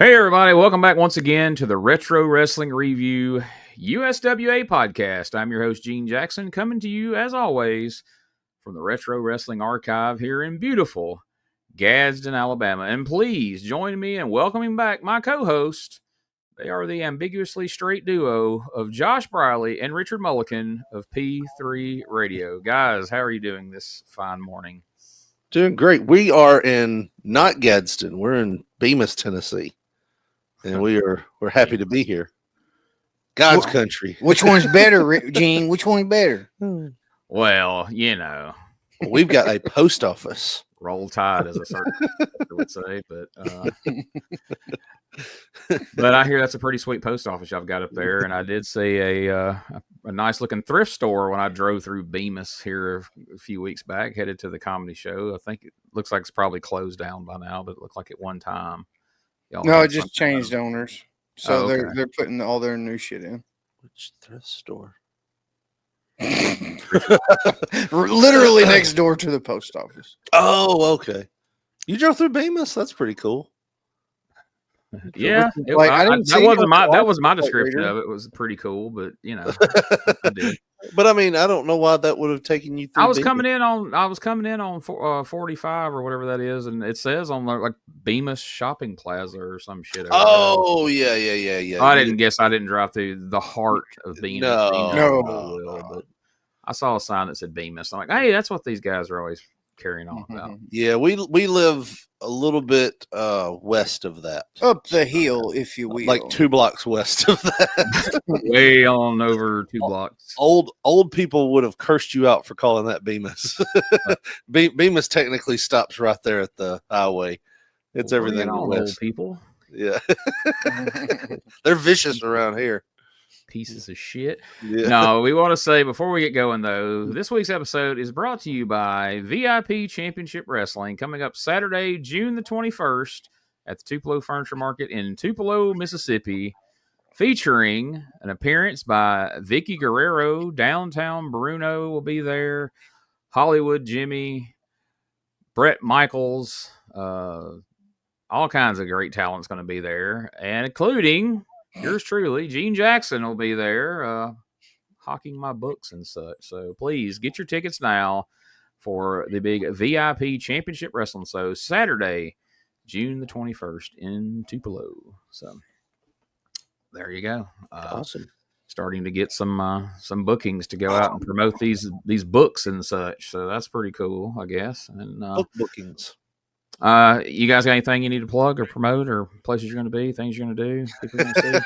Hey, everybody. Welcome back once again to the Retro Wrestling Review USWA podcast. I'm your host, Gene Jackson, coming to you, as always, from the Retro Wrestling Archive here in beautiful Gadsden, Alabama. And please join me in welcoming back my co-host. They are the ambiguously straight duo of Josh Briley and Richard Mulliken of P3 Radio. Guys, how are you doing this fine morning? Doing great. We are in not Gadsden. We're in Bemis, Tennessee. And we're happy to be here. God's country. Which one's better, Gene? Which one's better? Well, you know. We've got a post office. Roll Tide, as a certain would say, but I hear that's a pretty sweet post office y'all got up there, and I did see a nice looking thrift store when I drove through Bemis here a few weeks back, headed to the comedy show. I think it looks like it's probably closed down by now, but it looked like at one time. No, it just changed owners, so they're putting all their new shit in. Which thrift store? Literally next door to the post office. Oh, okay. You drove through Bemis? That's pretty cool. Yeah, that was my description of it. It was pretty cool, but you know, I did. But I mean, I don't know why that would have taken you through. I was coming in on 45 or whatever that is, and it says on like Bemis Shopping Plaza or some shit. Oh yeah. I didn't drive through the heart of Bemis. No. But I saw a sign that said Bemis. I'm like, hey, that's what these guys are always carrying on about. Yeah, we live a little bit west of that. Up the hill, if you will. Like 2 blocks west of that. Way on over 2 blocks. Old people would have cursed you out for calling that Bemis. Bemis technically stops right there at the highway. It's everything west. Old people. Yeah. They're vicious around here. Pieces of shit. Yeah. No, we want to say before we get going, though, this week's episode is brought to you by VIP Championship Wrestling, coming up Saturday, June the 21st at the Tupelo Furniture Market in Tupelo, Mississippi, featuring an appearance by Vicky Guerrero. Downtown Bruno will be there. Hollywood Jimmy, Brett Michaels, all kinds of great talent's going to be there, and including yours truly, Gene Jackson, will be there hawking my books and such. So please get your tickets now for the big VIP Championship Wrestling show Saturday, June the 21st in Tupelo. So there you go. Awesome. Starting to get some bookings to go out and promote these books and such. So that's pretty cool, I guess. And book bookings. You guys got anything you need to plug or promote, or places you're going to be, things you're going to do, people going to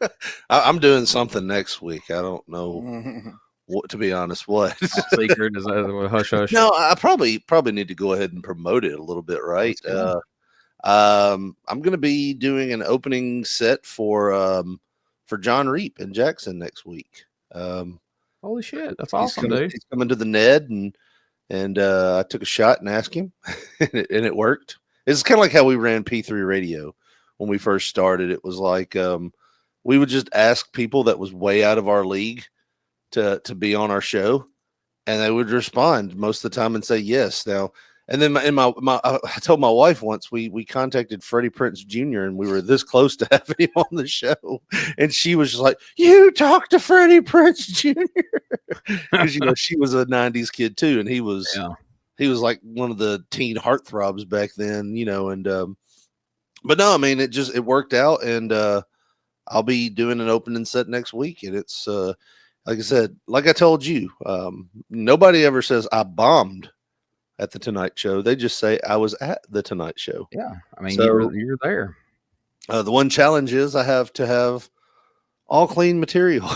see? I'm doing something next week. I don't know what, to be honest. What secret is that? Hush hush. No, I probably need to go ahead and promote it a little bit, right? I'm going to be doing an opening set for John Reap in Jackson next week. Holy shit, that's awesome, dude! He's coming to the Ned and I took a shot and asked him, and it worked. It's kind of like how we ran P3 Radio when we first started. It was like we would just ask people that was way out of our league to be on our show, and they would respond most of the time and say yes. Now, and then I told my wife once we contacted Freddie Prinze Jr. and we were this close to having him on the show, and she was just like, "You talk to Freddie Prinze Jr." Because she was a '90s kid too, and he was like one of the teen heartthrobs back then, and but no, I mean it worked out, and I'll be doing an opening set next week, and it's like I said, like I told you, nobody ever says I bombed at the Tonight Show. They just say I was at the Tonight Show. Yeah, I mean, so, you're there. The one challenge is I have to have all clean material.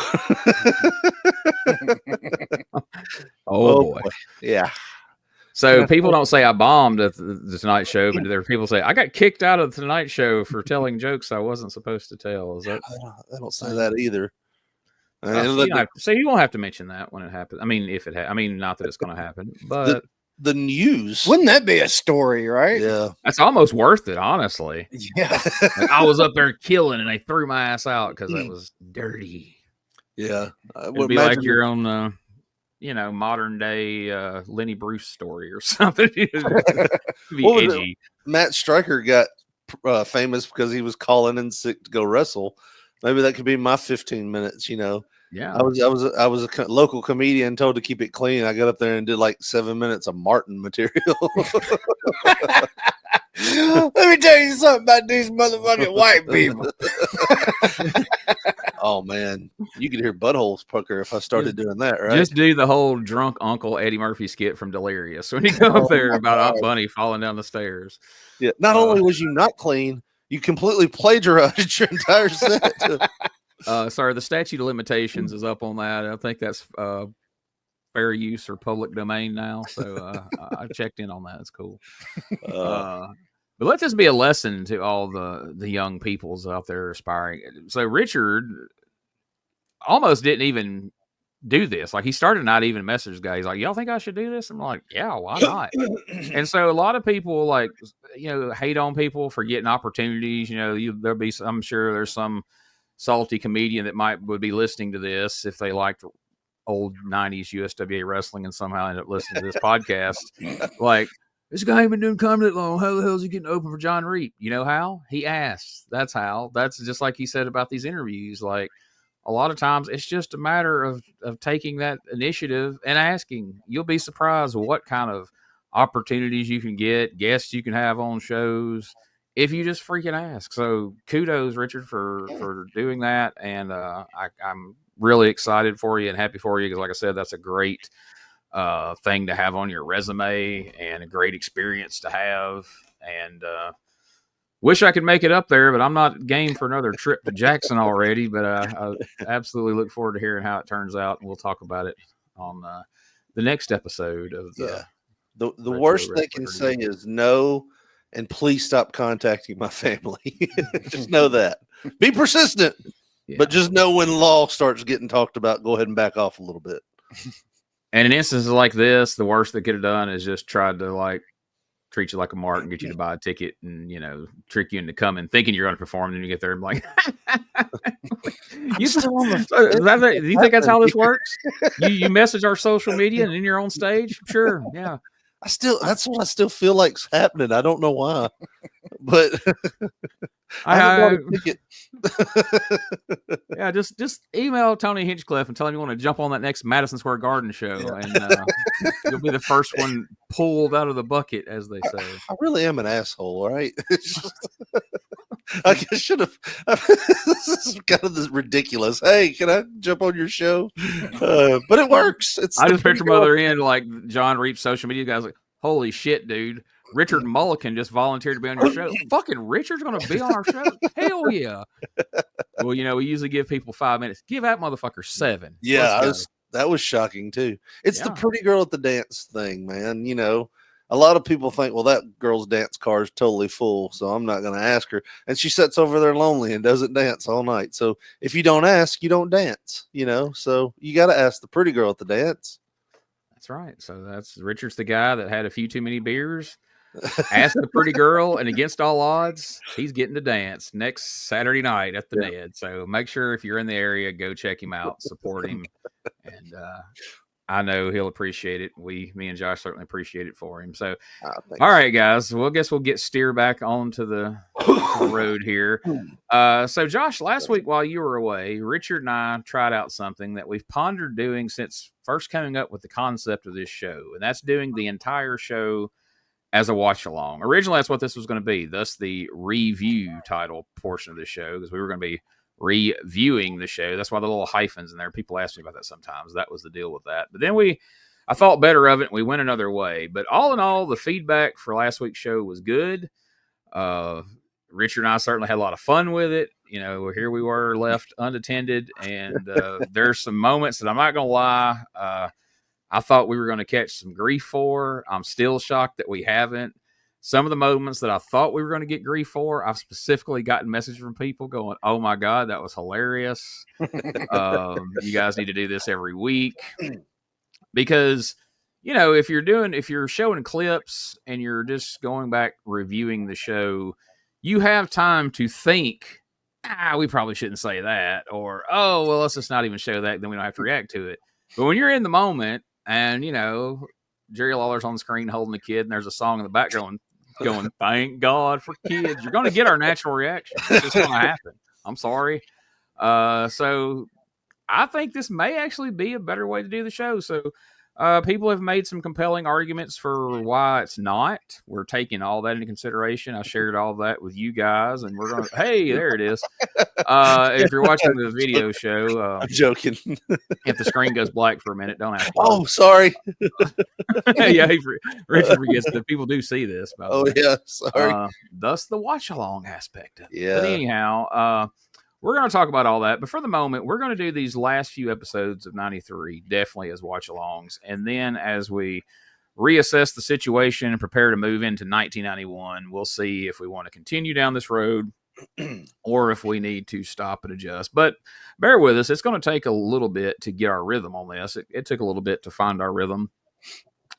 oh boy. Yeah. So people don't say I bombed at the Tonight Show, but there are people say I got kicked out of the Tonight Show for telling jokes I wasn't supposed to tell. Is that? I don't say that either. So you won't have to mention that when it happens. I mean, if it not that it's going to happen, but the news. Wouldn't that be a story, right? Yeah. That's almost worth it, honestly. Yeah. Like, I was up there killing and they threw my ass out because it was dirty. Yeah. It'd be like your own, modern day Lenny Bruce story or something. It'd be edgy. Matt Stryker got famous because he was calling in sick to go wrestle. Maybe that could be my 15 minutes. You know, Yeah. I was a local comedian told to keep it clean. I got up there and did like 7 minutes of Martin material. Let me tell you something about these motherfucking white people. Oh man, you could hear buttholes pucker if I started doing that, right? Just do the whole drunk Uncle Eddie Murphy skit from Delirious when you go up there about Aunt Bunny falling down the stairs. Yeah. Not only was you not clean, you completely plagiarized your entire set. Sorry, the statute of limitations is up on that. I think that's fair use or public domain now. So I checked in on that. It's cool. But let this be a lesson to all the young peoples out there aspiring. So Richard almost didn't even do this. Like he started not even message guys. He's like, y'all think I should do this? I'm like, yeah, why not? And so a lot of people like, hate on people for getting opportunities. There'll be, I'm sure there's some salty comedian that would be listening to this if they liked old 90s USWA wrestling and somehow end up listening to this podcast. Like, this guy ain't been doing comedy that long. How the hell is he getting open for John Reap? You know how? He asked. That's how. That's just like he said about these interviews. Like, a lot of times it's just a matter of taking that initiative and asking. You'll be surprised what kind of opportunities you can get, guests you can have on shows if you just freaking ask. So kudos, Richard, for doing that. And I'm really excited for you and happy for you because, like I said, that's a great thing to have on your resume and a great experience to have. And wish I could make it up there, but I'm not game for another trip to Jackson already. But I absolutely look forward to hearing how it turns out, and we'll talk about it on the next episode of the worst they can say is no, and please stop contacting my family. Just know that. Be persistent, but just know when law starts getting talked about, go ahead and back off a little bit. And in instances like this, the worst they could have done is just tried to like treat you like a mark and get you to buy a ticket and, trick you into coming thinking you're going to perform. And then you get there and like, you still on the, do you think that's how this works? You message our social media and then you're on stage? Sure. Yeah. That's what I still feel like's happening. I don't know why, but I haven't bought a ticket. Yeah, just email Tony Hinchcliffe and tell him you want to jump on that next Madison Square Garden show, and you'll be the first one pulled out of the bucket, as they say. I really am an asshole, right? I should have. This is kind of ridiculous. Hey, can I jump on your show? But it works. I just picture mother in like John Reap's social media guys like, holy shit, dude. Richard Mullican just volunteered to be on your show. Fucking Richard's going to be on our show? Hell yeah. Well, we usually give people 5 minutes. Give that motherfucker 7. Yeah, that was shocking too. It's the pretty girl at the dance thing, man. A lot of people think, well, that girl's dance car is totally full, so I'm not going to ask her. And she sits over there lonely and doesn't dance all night. So if you don't ask, you don't dance, So you got to ask the pretty girl at the dance. That's right. So Richard's the guy that had a few too many beers. Ask the pretty girl, and against all odds, he's getting to dance next Saturday night at the Ned. So make sure if you're in the area, go check him out, support him, and I know he'll appreciate it. Me and Josh certainly appreciate it for him. So, all right, guys. Well, I guess we'll steer back onto the road here. So, Josh, last week while you were away, Richard and I tried out something that we've pondered doing since first coming up with the concept of this show, and that's doing the entire show as a watch along. Originally, that's what this was going to be, thus the review title portion of the show, because we were going to be reviewing the show. That's why the little hyphens in there. People ask me about that sometimes. That was the deal with that. But then I thought better of it, and we went another way. But all in all, the feedback for last week's show was good. Richard and I certainly had a lot of fun with it. Here we were left unattended, and there's some moments that I'm not going to lie, I thought we were going to catch some grief for. I'm still shocked that we haven't. Some of the moments that I thought we were going to get grief for, I've specifically gotten messages from people going, oh my God, that was hilarious. You guys need to do this every week. Because, if you're showing clips and you're just going back reviewing the show, you have time to think, we probably shouldn't say that. Or, oh, well, let's just not even show that. Then we don't have to react to it. But when you're in the moment, and, Jerry Lawler's on the screen holding the kid, and there's a song in the background going, thank God for kids. You're going to get our natural reaction. It's just going to happen. I'm sorry. So I think this may actually be a better way to do the show. So people have made some compelling arguments for why it's not. We're taking all that into consideration. I shared all that with you guys, and we're going to, hey, there it is. If you're watching the video show, I'm joking. If the screen goes black for a minute, don't ask why. Oh, sorry. Yeah, Richard forgets that people do see this. By the way. Yeah, sorry. Thus the watch along aspect of it. Yeah. But anyhow, we're going to talk about all that. But for the moment, we're going to do these last few episodes of 93 definitely as watch alongs. And then as we reassess the situation and prepare to move into 1991, we'll see if we want to continue down this road or if we need to stop and adjust. But bear with us. It's going to take a little bit to get our rhythm on this. It took a little bit to find our rhythm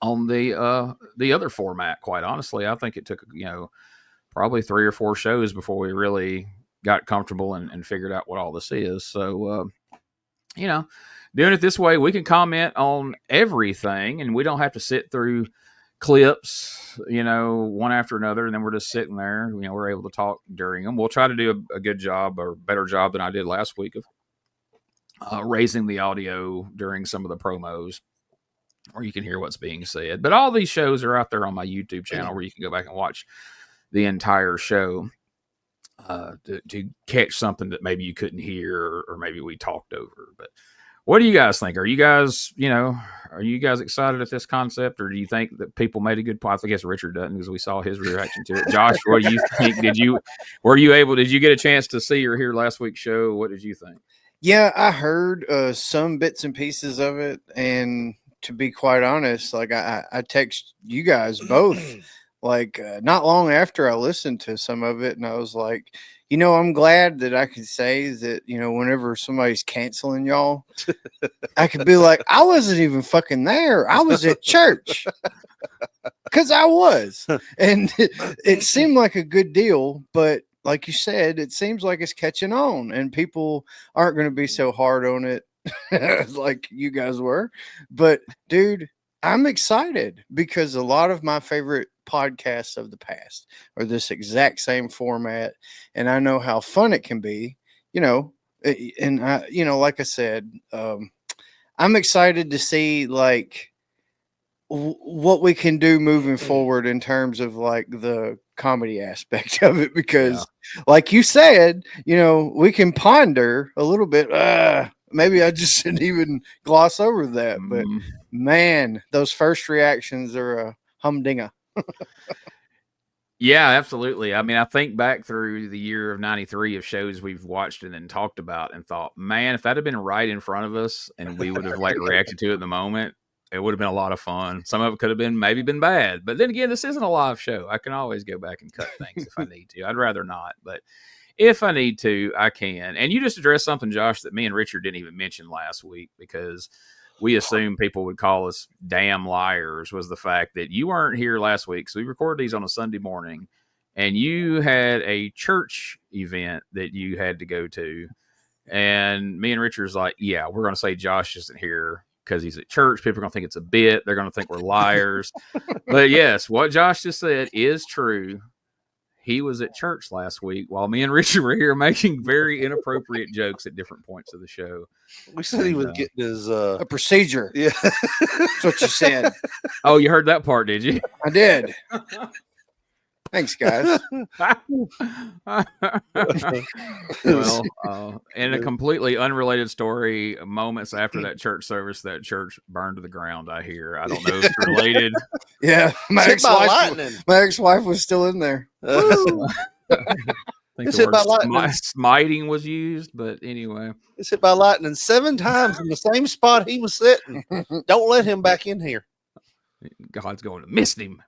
on the other format, quite honestly. I think it took, probably 3 or 4 shows before we really got comfortable and figured out what all this is. So, doing it this way, we can comment on everything and we don't have to sit through clips, one after another. And then we're just sitting there, we're able to talk during them. We'll try to do a good job or better job than I did last week of raising the audio during some of the promos where you can hear what's being said. But all these shows are out there on my YouTube channel where you can go back and watch the entire show. To catch something that maybe you couldn't hear or maybe we talked over. But what do you guys think? Are you guys excited at this concept, or do you think that people made a good point? I guess Richard doesn't because we saw his reaction to it. Josh, what do you think? Did you get a chance to see or hear last week's show? What did you think? Yeah, I heard some bits and pieces of it, and to be quite honest, like I text you guys both like not long after I listened to some of it, and I was like, I'm glad that I could say that, whenever somebody's canceling y'all, I could be like, I wasn't even fucking there. I was at church. Because I was. And it seemed like a good deal, but like you said, it seems like it's catching on, and people aren't going to be so hard on it like you guys were. But, dude, I'm excited because a lot of my favorite podcasts of the past are this exact same format, and I know how fun it can be, and I, like I said, I'm excited to see like what we can do moving forward in terms of like the comedy aspect of it, because like you said, we can ponder a little bit. Maybe I just shouldn't even gloss over that, but man, those first reactions are a humdinger. Yeah, absolutely. I mean, I think back through the year of 93 of shows we've watched and then talked about and thought, man, if that had been right in front of us and we would have reacted to it in the moment, it would have been a lot of fun. Some of it could have been bad. But then again, this isn't a live show. I can always go back and cut things if I need to. I'd rather not, but if I need to, I can. And you just addressed something, Josh, that me and Richard didn't even mention last week because we assumed people would call us damn liars, was the fact that you weren't here last week. So we recorded these on a Sunday morning and you had a church event that you had to go to. And me and Richard's like, yeah, we're going to say Josh isn't here because he's at church. People are going to think it's a bit. They're going to think we're liars. But yes, what Josh just said is true. He was at church last week while me and Richard were here making very inappropriate jokes at different points of the show. We said he was getting his a procedure. Yeah. That's what you said. Oh, you heard that part, did you? I did. Thanks, guys. Well, in a completely unrelated story, moments after that church service, that church burned to the ground, I hear. I don't know if it's related. Yeah, my ex-wife was still in there. I think the word smiting was used, but anyway. It's hit by lightning 7 times in the same spot he was sitting. Don't let him back in here. God's going to miss him.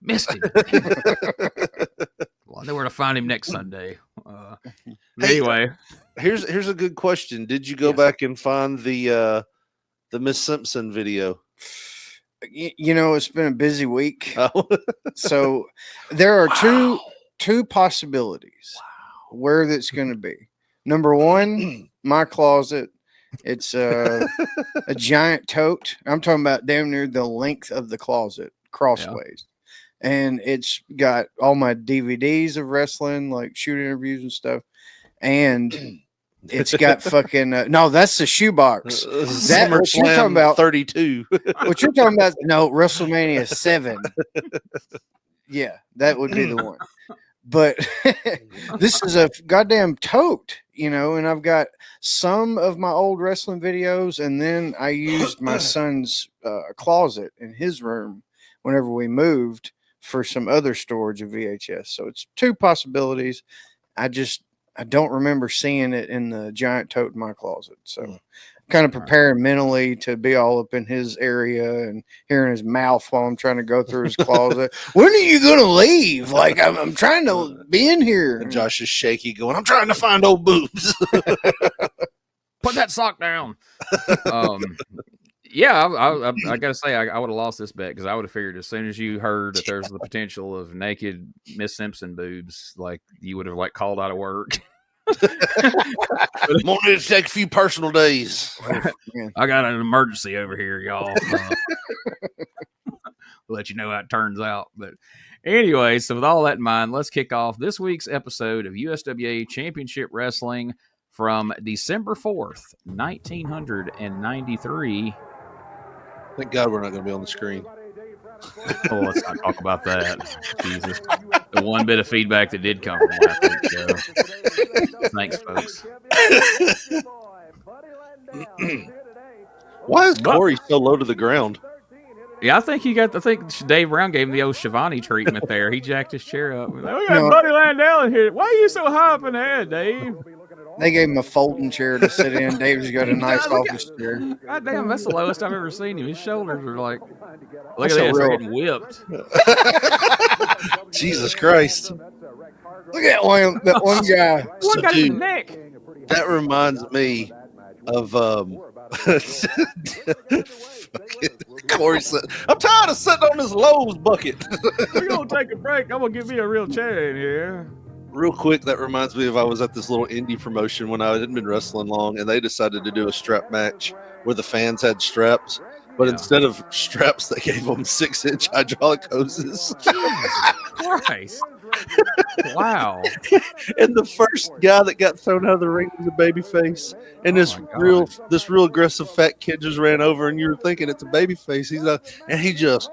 Well, I know where to find him next Sunday. Anyway, here's a good question. Did you go back and find the Miss Simpson video? It's been a busy week. So there are two possibilities where that's going to be. Number one, my closet. It's a giant tote. I'm talking about damn near the length of the closet, crossways. and it's got all my DVDs of wrestling, like shoot interviews and stuff, and it's got fucking no, that's the shoebox. That what you're talking about? 32. What you're talking about? No, WrestleMania 7. Yeah, that would be the one. But this is a goddamn tote, you know, and I've got some of my old wrestling videos, and then I used my son's closet in his room whenever we moved for some other storage of VHS. So it's two possibilities. I don't remember seeing it in the giant tote in my closet. So kind of preparing mentally to be all up in his area and hearing his mouth while I'm trying to go through his closet. When are you going to leave? Like, I'm trying to be in here. And Josh is shaky going, I'm trying to find old boobs. Put that sock down. Yeah, I got to say, I would have lost this bet because I would have figured as soon as you heard that there's the potential of naked Miss Simpson boobs, like you would have like called out of work. I'm going to take a few personal days. I got an emergency over here, y'all. We'll let you know how it turns out. But anyway, so with all that in mind, let's kick off this week's episode of USWA Championship Wrestling from December 4th, 1993. Thank God we're not going to be on the screen. Oh, let's not talk about that. Jesus. The one bit of feedback that did come from last week's show. Thanks, folks. Why is Corey so low to the ground? Yeah, I think Dave Brown gave him the old Shivani treatment there. He jacked his chair up. We got Buddy Landel in here. Why are you so high up in the head, Dave? They gave him a folding chair to sit in. Dave's got a nice office chair. God damn, that's the lowest I've ever seen him. His shoulders are like, look at this, they're getting whipped. Jesus Christ. Look at that one guy. One got his neck. That reminds me of Corey said, I'm tired of sitting on this Lowe's bucket. We're gonna take a break. I'm gonna give me a real chair in here. Real quick, that reminds me of I was at this little indie promotion when I hadn't been wrestling long, and they decided to do a strap match where the fans had straps, but instead of straps, they gave them 6-inch hydraulic hoses. Christ. Wow. And the first guy that got thrown out of the ring was a babyface, and this real aggressive fat kid just ran over, and you were thinking it's a babyface. He's not, and he just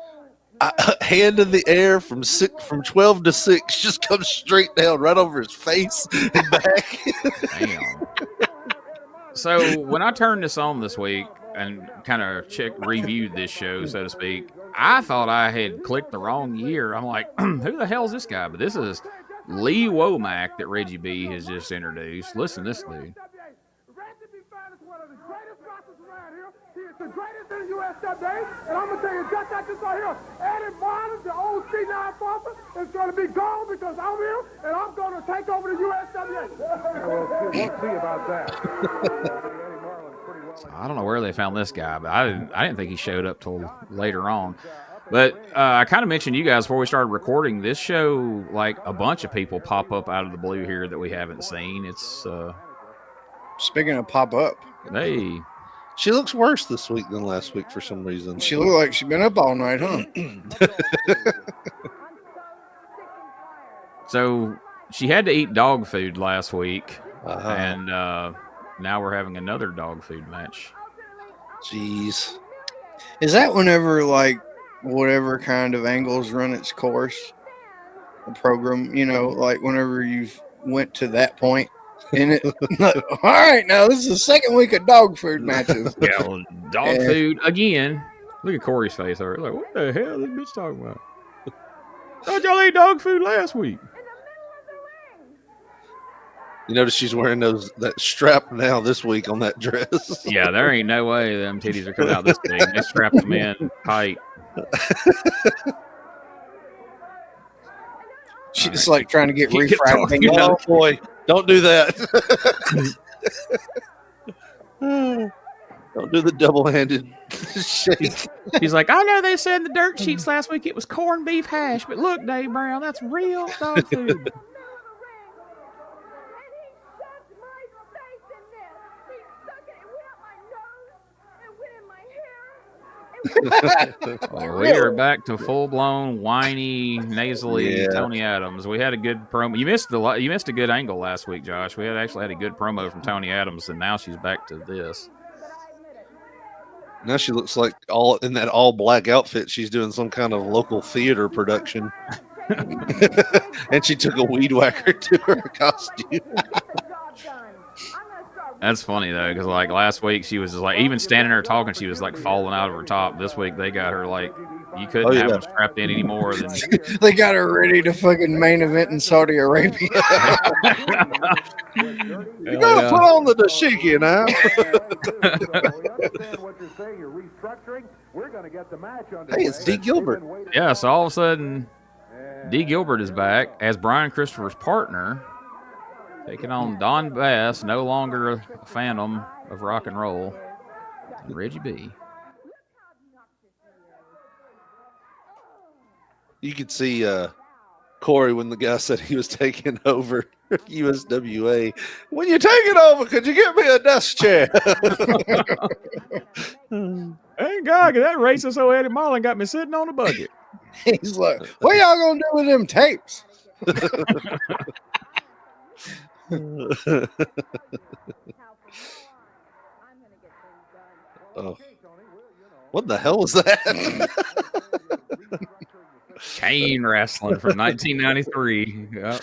hand in the air from 12 to 6 just comes straight down right over his face and back. Damn. So when I turned this on this week and kind of reviewed this show, so to speak, I thought I had clicked the wrong year. I'm like, who the hell is this guy? But this is Lee Womack that Reggie B has just introduced. Listen to this dude. The greatest in the USWA, and I'm going to tell you just like this right here, Eddie Barnes, the old C9 Bumper, is going to be gone because I'm here, and I'm going to take over the USWA. We'll see about that. So I don't know where they found this guy, but I didn't think he showed up till later on. But I kind of mentioned you guys before we started recording this show, like a bunch of people pop up out of the blue here that we haven't seen. It's speaking of pop up, hey. She looks worse this week than last week for some reason. She looked like she's been up all night, huh? So she had to eat dog food last week, and now we're having another dog food match. Jeez. Is that whenever, like, whatever kind of angles run its course, the program, you know, like whenever you've went to that point? In it, all right, now this is the second week of dog food matches. Yeah, well, dog food again. Look at Corey's face over. Like, what the hell is this bitch talking about? Thought y'all ate dog food last week. You notice she's wearing that strap now this week on that dress. Yeah, there ain't no way them titties are coming out this big. They strapped them in tight. She's like trying to get refracting. Oh boy. Don't do that. Don't do the double-handed shake. She's like, I know they said in the dirt sheets last week it was corned beef hash, but look, Dave Brown, that's real dog food. We are back to full blown whiny, nasally Yeah. Toni Adams. We had a good promo. You missed a good angle last week, Josh. We actually had a good promo from Toni Adams, and now she's back to this. Now she looks like all in that all black outfit. She's doing some kind of local theater production. And she took a weed whacker to her costume. That's funny though, because like last week she was just like even standing there talking, she was like falling out of her top. This week they got her like you couldn't have them strapped in anymore than They got her ready to fucking main event in Saudi Arabia. You gotta put on the dashiki now. Hey, it's D. Gilbert. Yeah, so all of a sudden D. Gilbert is back as Brian Christopher's partner, taking on Don Bass, no longer a phantom of rock and roll, and Reggie B. You could see Corey when the guy said he was taking over USWA. When you take it over, could you get me a desk chair? Thank God, that racist old Eddie Marlin got me sitting on a bucket. He's like, what y'all gonna do with them tapes? Oh. What the hell was that? Chain wrestling from 1993. Yep.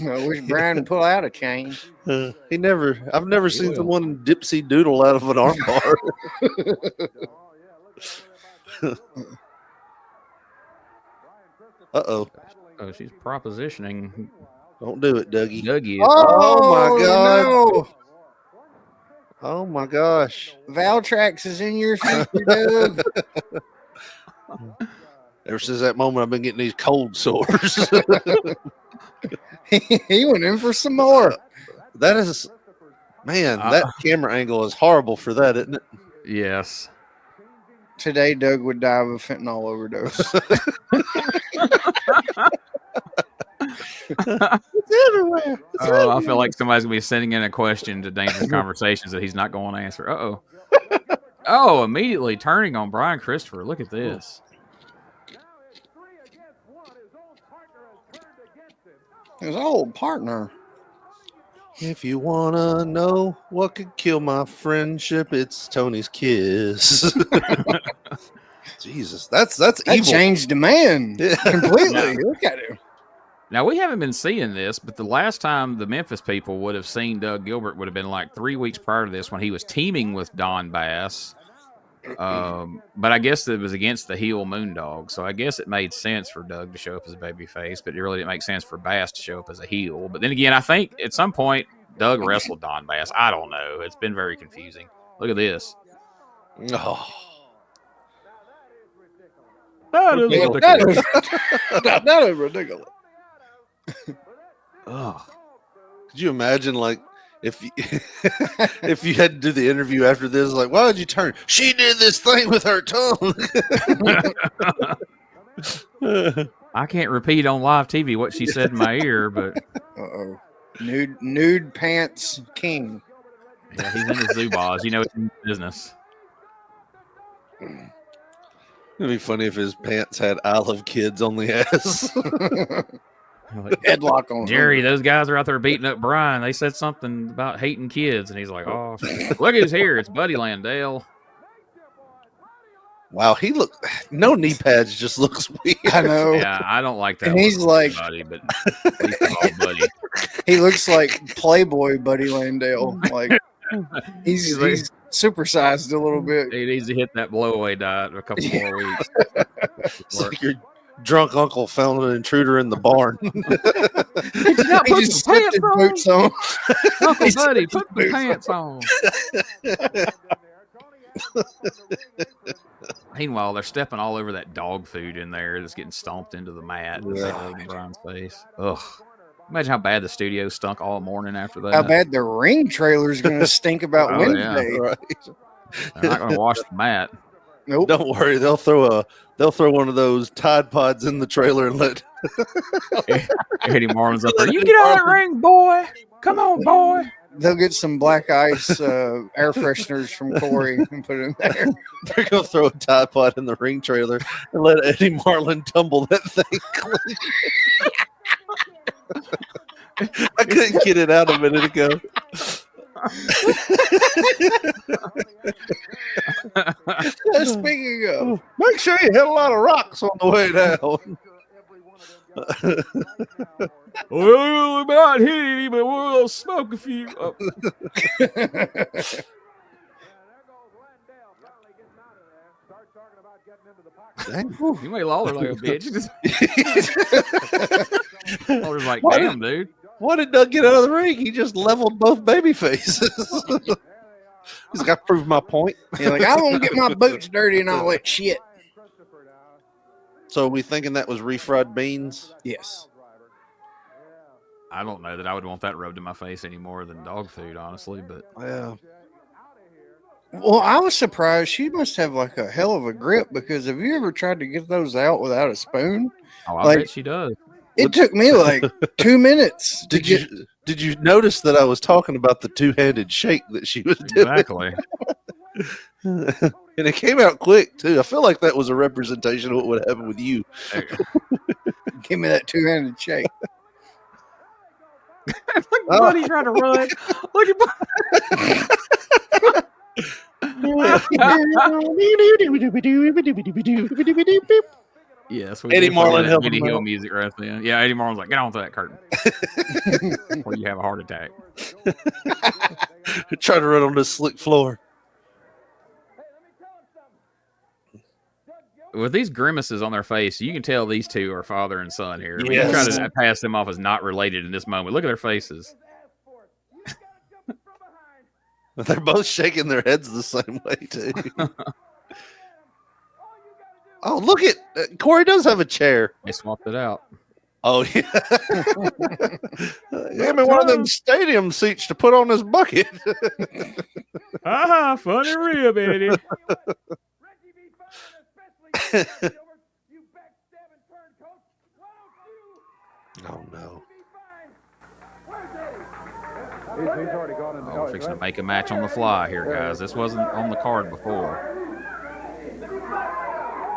I wish Brian would pull out a chain. I've never seen someone dipsy doodle out of an armbar. Uh-oh. Oh, she's propositioning Don't do it, Dougie. Dougie. Oh, my God. No. Oh, my gosh. Valtrax is in your future, Doug. Ever since that moment, I've been getting these cold sores. He went in for some more. That is, man, that camera angle is horrible for that, isn't it? Yes. Today, Doug would die of a fentanyl overdose. It's everywhere. It's I feel like somebody's going to be sending in a question to Dangerous Conversations that he's not going to answer. Uh-oh. Oh, immediately turning on Brian Christopher. Look at this. His old partner. If you want to know what could kill my friendship, it's Tony's kiss. Jesus, that's That evil. changed the man Yeah. completely. Yeah. Look at him. Now, we haven't been seeing this, but the last time the Memphis people would have seen Doug Gilbert would have been like 3 weeks prior to this when he was teaming with Don Bass. But I guess it was against the heel Moondog, so I guess it made sense for Doug to show up as a babyface, but it really didn't make sense for Bass to show up as a heel. But then again, I think at some point Doug wrestled Don Bass. I don't know. It's been very confusing. Look at this. Oh. That is Yeah, ridiculous. that is ridiculous. Ugh. Could you imagine, like, if you, if you had to do the interview after this, like, why did you turn? She did this thing with her tongue. I can't repeat on live TV what she said in my ear, but Uh-oh. Nude pants king. yeah, he's in his Zubaz. You know, it's in business. It'd be funny if his pants had "I love kids" on the ass. Headlock on Jerry, those guys are out there beating up Brian. They said something about hating kids, and he's like, "Oh, look at his hair. It's Buddy Landel." Wow, no knee pads, just looks weird. I know. Yeah, I don't like that. And he's one, like- Buddy, but at least they're all Buddy. He looks like Playboy Buddy Landale. Like he's supersized a little bit. He needs to hit that blowaway diet a couple more weeks. It's like your drunk uncle found an intruder in the barn. He just slipped his boots on. Uncle Buddy, put the pants on. Meanwhile, they're stepping all over that dog food in there that's getting stomped into the mat in Brian's face. Ugh. Imagine how bad the studio stunk all morning after that. How bad the ring trailer's going to stink about Oh, yeah. Wednesday. Right. They're not going to wash the mat. Nope. Don't worry, they'll throw one of those Tide Pods in the trailer and let Eddie Marlin's up there. You get out of that ring, boy. Come on, boy. They'll get some black ice air fresheners from Corey and put it in there. They're gonna throw a Tide Pod in the ring trailer and let Eddie Marlin tumble that thing clean. I couldn't get it out a minute ago. Speaking of, Make sure you hit a lot of rocks on the way down. Well, we might hit any, but we'll smoke a few. Oh. Dang. You made Lawler like a bitch. Lawler's like, What? damn, dude. Why did Doug get out of the ring? He just leveled both baby faces. He's got to prove my point. you're like, I won't get my boots dirty and all that shit. So are we thinking that was refried beans? Yes. I don't know that I would want that rubbed in my face any more than dog food, honestly. But Yeah. Well, I was surprised. She must have like a hell of a grip because have you ever tried to get those out without a spoon? oh, I Like- bet she does. It took me like 2 minutes to get. Did you notice that I was talking about the two-handed shake that she was doing? Exactly. And it came out quick too. I feel like that was a representation of what would happen with you. Give me that two-handed shake. Look, Buddy trying to run. Look at Yes, we Eddie did Marlin play that helped Benny him Hill out. music right then. Yeah, Eddie Marlin's like, get on to that curtain, or you have a heart attack. Try to run on this slick floor. With these grimaces on their face, you can tell these two are father and son here. I mean, Yes. you try to pass them off as not related in this moment. Look at their faces. They're both shaking their heads the same way too. Oh, look at Corey does have a chair. They swapped it out. Oh yeah. Give me one of them stadium seats to put on this bucket. Ah, funny rib, Eddie. Oh no. He's already gone in the Oh, we're fixing to make a match on the fly here, guys. This wasn't on the card before.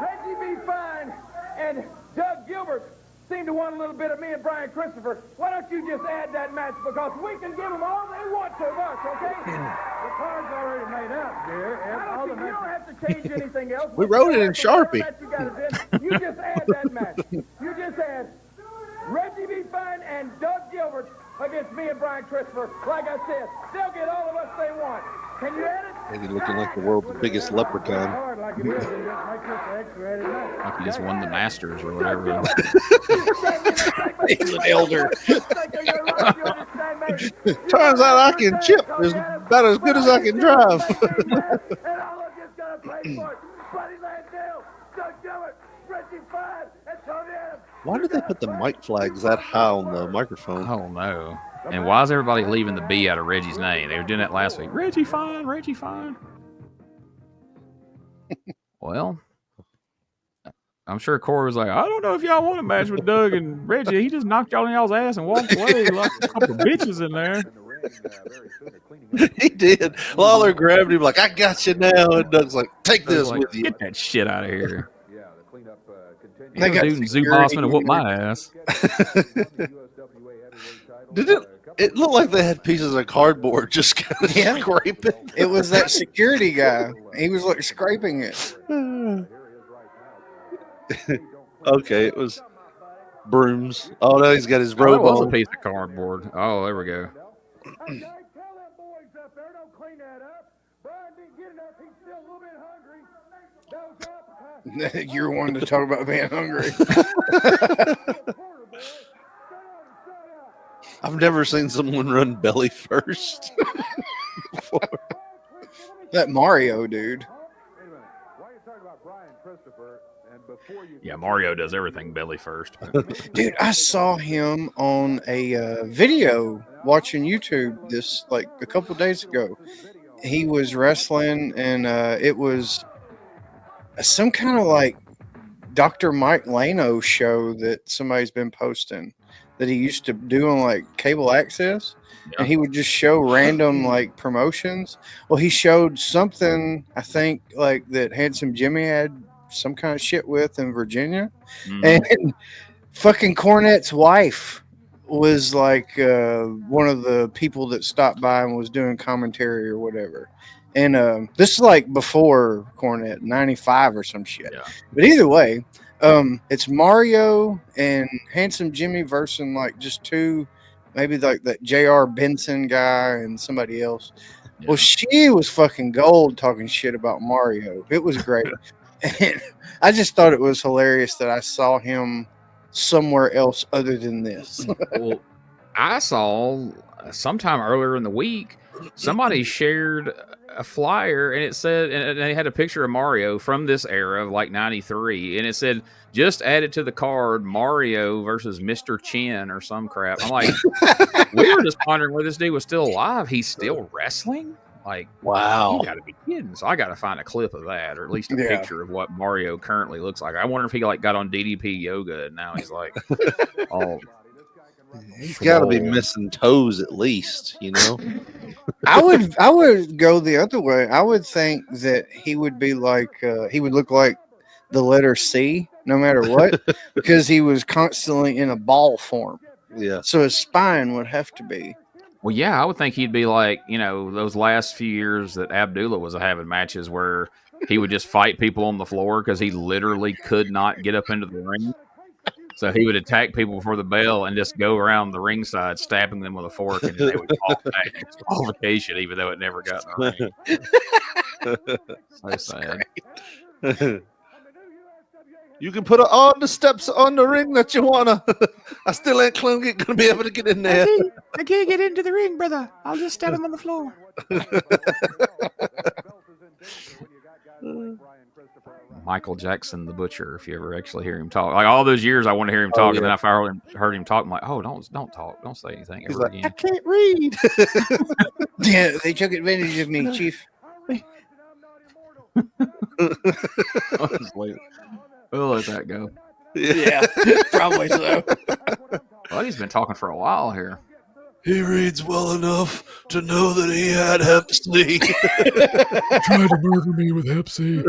Reggie B. Fine and Doug Gilbert seem to want a little bit of me and Brian Christopher. Why don't you just add that match because we can give them all they want to us, okay? The card's already made up, dear. You don't have to change anything else. We wrote it in Sharpie. You just add that match. You just add Reggie B. Fine and Doug Gilbert against me and Brian Christopher. Like I said, they'll get all of us they want. Can you add it? Maybe looking like the world's biggest leprechaun. Like it is, and just make this extra added match. Like he just won the Masters or whatever. He's an elder. Turns out I can chip is about as good as I can drive. And all of you's gonna play for it. Buddy Landel, Doug Gilbert, Reggie Fine, and Toni Adams. Why did they put the mic flags that high on the microphone? Oh no! And why is everybody leaving the B out of Reggie's name? They were doing that last week. Reggie Fine, Reggie Fine. Well, I'm sure Corey was like, I don't know if y'all want to match with Doug and Reggie. He just knocked y'all in y'all's ass and walked away like a couple of bitches in there. He did. Lawler grabbed him like, I got you now. And Doug's like, take this Like, with you. get that shit out of here. They got Dude, Zoo security. Bossman and whoop my ass. Did it looked like they had pieces of cardboard just kind of Yeah. scraping. It was that security guy. He was like scraping it. Okay, it was brooms. Oh, no, he's got his Oh, that robe was a on. piece of cardboard. Oh, there we go. Hey, Doug, tell them boys up there, don't clean that up. Brian didn't get enough. He's still a little bit hungry. Those up. You're one to talk about being hungry. I've never seen someone run belly first. before. That Mario dude. Wait a minute. Why are you talking about Brian Christopher? And before you Yeah, Mario does everything belly first. Dude, I saw him on a video watching YouTube this like a couple days ago. He was wrestling, and it was some kind of like Dr. Mike Lano show that somebody's been posting. that he used to do on like cable access, Yeah. and he would just show random like promotions. Well, he showed something I think like that Handsome Jimmy had some kind of shit with in Virginia, Mhm. and fucking Cornette's wife was like one of the people that stopped by and was doing commentary or whatever. And this is like before Cornette, 95 or some shit. Yeah. But either way, it's Mario and Handsome Jimmy versus like just two, maybe like that J.R. Benson guy and somebody else. Yeah. Well, she was fucking gold talking shit about Mario. It was great. And I just thought it was hilarious that I saw him somewhere else other than this. Well, I saw sometime earlier in the week somebody shared a flyer and it said, and they had a picture of Mario from this era of like 93, and it said just added to the card Mario versus Mr. Chin or some crap. I'm like, we were just wondering whether this dude was still alive. He's still wrestling? Like, Wow. you got to be kidding. So I got to find a clip of that, or at least a Yeah. picture of what Mario currently looks like. I wonder if he like got on DDP yoga and now he's like all. He's got to be swole. missing toes at least, you know. I would go the other way. I would think that he would be like he would look like the letter C no matter what because he was constantly in a ball form. Yeah. So his spine would have to be. Well, yeah, I would think he'd be like, you know, those last few years that Abdullah was having matches where he would just fight people on the floor because he literally could not get up into the ring. So he would attack people before the bell and just go around the ringside, stabbing them with a fork, and they would fall back in disqualification, even though it never got in the ring. So sad. You can put all the steps on the ring that you wanna. I still ain't gonna be able to get in there. I can't get into the ring, brother. I'll just stab him on the floor. Michael Jackson, the Butcher. If you ever actually hear him talk, like all those years, I want to hear him talk, and then I finally heard him talk. I'm like, oh, don't talk, don't say anything He's ever like, I again. can't read. Yeah, they took advantage of me, Chief. We'll let that go. Yeah, probably so. Well, he's been talking for a while here. He reads well enough to know that he had Hep C. Tried to murder me with Hep C.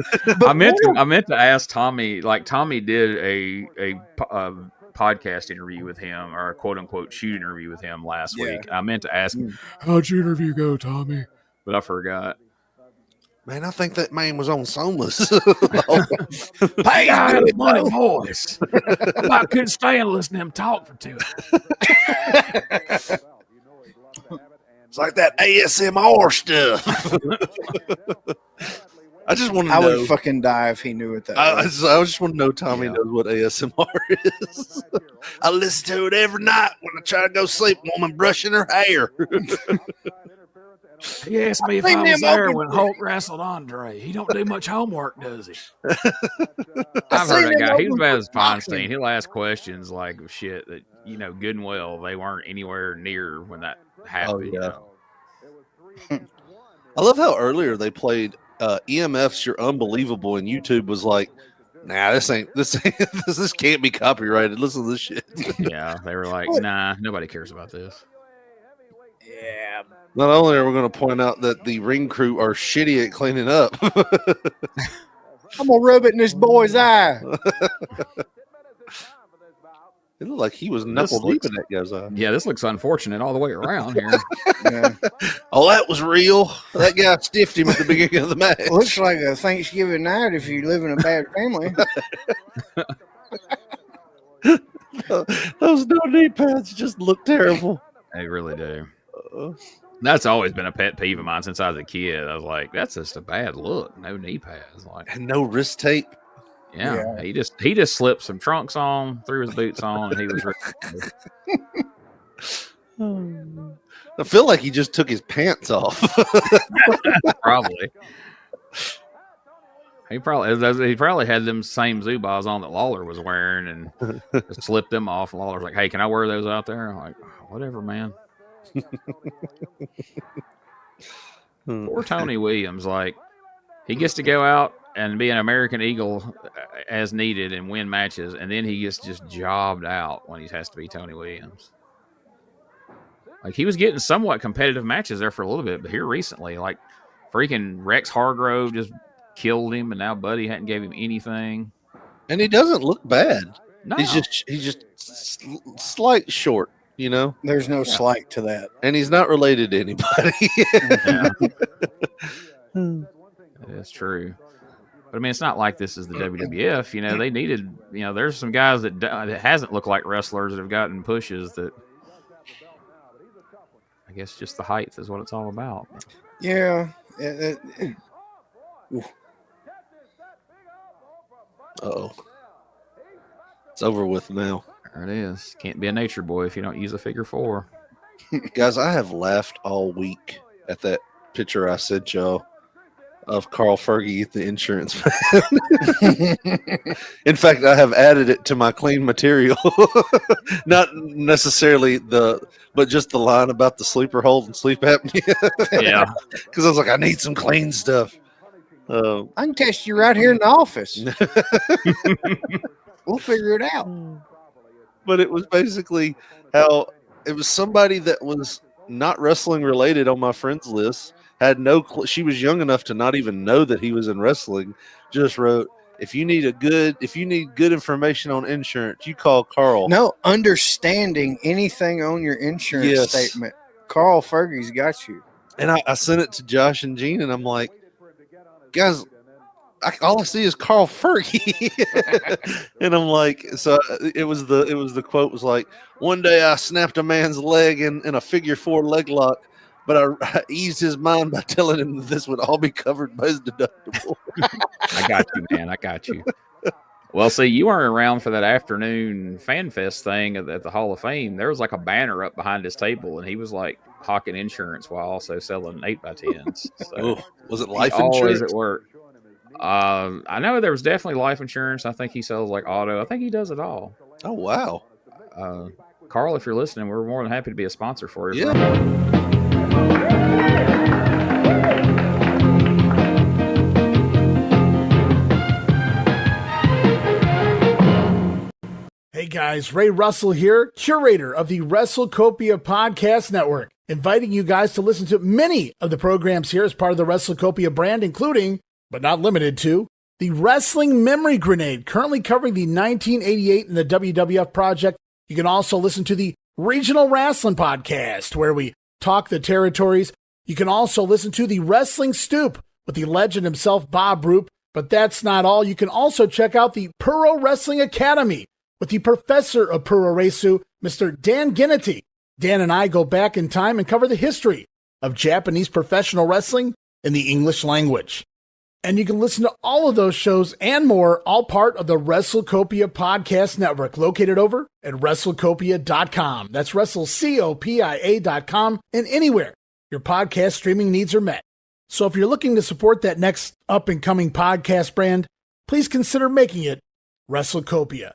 I meant to ask Tommy. Like Tommy did a podcast interview with him, or a quote unquote shoot interview with him last week. I meant to ask him, How'd your interview go, Tommy? but I forgot. Man, I think that man was on Somas. Hey, I had a funny voice. I couldn't stand listening to him talk for 2 hours. It's like that ASMR stuff. I just want to I know. would fucking die if he knew what that I was. just want to know Tommy Yeah. knows what ASMR is. I listen to it every night when I try to go sleep. Woman brushing her hair. He asked me if Leave I them was there open. when Hulk wrestled Andre. He don't do much homework, does he? I I've heard seen that him guy. He's open bad as for boxing. Feinstein. He'll ask questions like shit that, you know, good and well they weren't anywhere near when that happened. yeah. You know? I love how earlier they played EMF's "You're Unbelievable" and YouTube was like, "Nah, this can't be copyrighted. Listen to this shit." Yeah, they were like, nah, nobody cares about this. Yeah. Not only are we going to point out that the ring crew are shitty at cleaning up, I'm gonna rub it in this boy's eye. it looked like he was knuckle deep in that guy's eye. Yeah, this looks unfortunate all the way around here. Yeah. Oh, that was real. That guy stiffed him at the beginning of the match. Looks like a Thanksgiving night if you live in a bad family. Those no knee pads just look terrible. They really do. That's always been a pet peeve of mine since I was a kid. I was like, that's just a bad look. No knee pads. Like, And no wrist tape. yeah. He just slipped some trunks on, threw his boots on, and he was ready. I feel like he just took his pants off. Probably. He probably had them same Zubas on that Lawler was wearing and just slipped them off. And Lawler's like, hey, can I wear those out there? I'm like, whatever, man. Poor Tony Williams, like, he gets to go out and be an American Eagle as needed and win matches, and then he gets just jobbed out when he has to be Tony Williams. Like, he was getting somewhat competitive matches there for a little bit, but here recently, like, freaking Rex Hargrove just killed him, and now Buddy hadn't gave him anything. And he doesn't look bad. No. He's just slight short, you know. There's no slight to that. And he's not related to anybody. That's true. But I mean, it's not like this is the WWF. You know, they needed. You know, there's some guys that hasn't looked like wrestlers that have gotten pushes that. I guess just the height is what it's all about. Yeah. Uh-oh. It's over with now. There it is. Can't be a nature boy if you don't use a figure 4. Guys, I have laughed all week at that picture I sent y'all of Carl Fergie, the insurance man. In fact, I have added it to my clean material. Not necessarily but just the line about the sleeper hold and sleep apnea. Yeah. Because I was like, I need some clean stuff. I can test you right here in the office. We'll figure it out. But it was basically how it was somebody that was not wrestling related on my friends list. Had no she was young enough to not even know that he was in wrestling. Just wrote, if you need good information on insurance, you call Carl. No, understanding anything on your insurance statement. Carl Fergie's got you. And I sent it to Josh and Gene, and I'm like, guys, all I see is Carl Fergie. And I'm like, so it was the quote was like, one day I snapped a man's leg in a figure 4 leg lock, but I eased his mind by telling him that this would all be covered by his deductible. I got you, man. I got you. Well, see, you weren't around for that afternoon fan fest thing at the Hall of Fame. There was like a banner up behind his table, and he was like hawking insurance while also selling 8x10s. So was it life always insurance? at work. I know there was definitely life insurance. I think he sells like auto. I think he does it all. Oh, wow. Carl, if you're listening, we're more than happy to be a sponsor for you. Yeah. Hey guys, Ray Russell here, curator of the WrestleCopia Podcast Network, inviting you guys to listen to many of the programs here as part of the WrestleCopia brand, including, but not limited to, the Wrestling Memory Grenade, currently covering the 1988 and the WWF project. You can also listen to the Regional Wrestling Podcast, where we talk the territories. You can also listen to the Wrestling Stoop with the legend himself, Bob Roop. But that's not all. You can also check out the Puro Wrestling Academy with the professor of Puro Resu, Mr. Dan Ginnity. Dan and I go back in time and cover the history of Japanese professional wrestling in the English language. And you can listen to all of those shows and more, all part of the WrestleCopia Podcast Network, located over at WrestleCopia.com. That's WrestleCopia.com, and anywhere your podcast streaming needs are met. So if you're looking to support that next up-and-coming podcast brand, please consider making it WrestleCopia.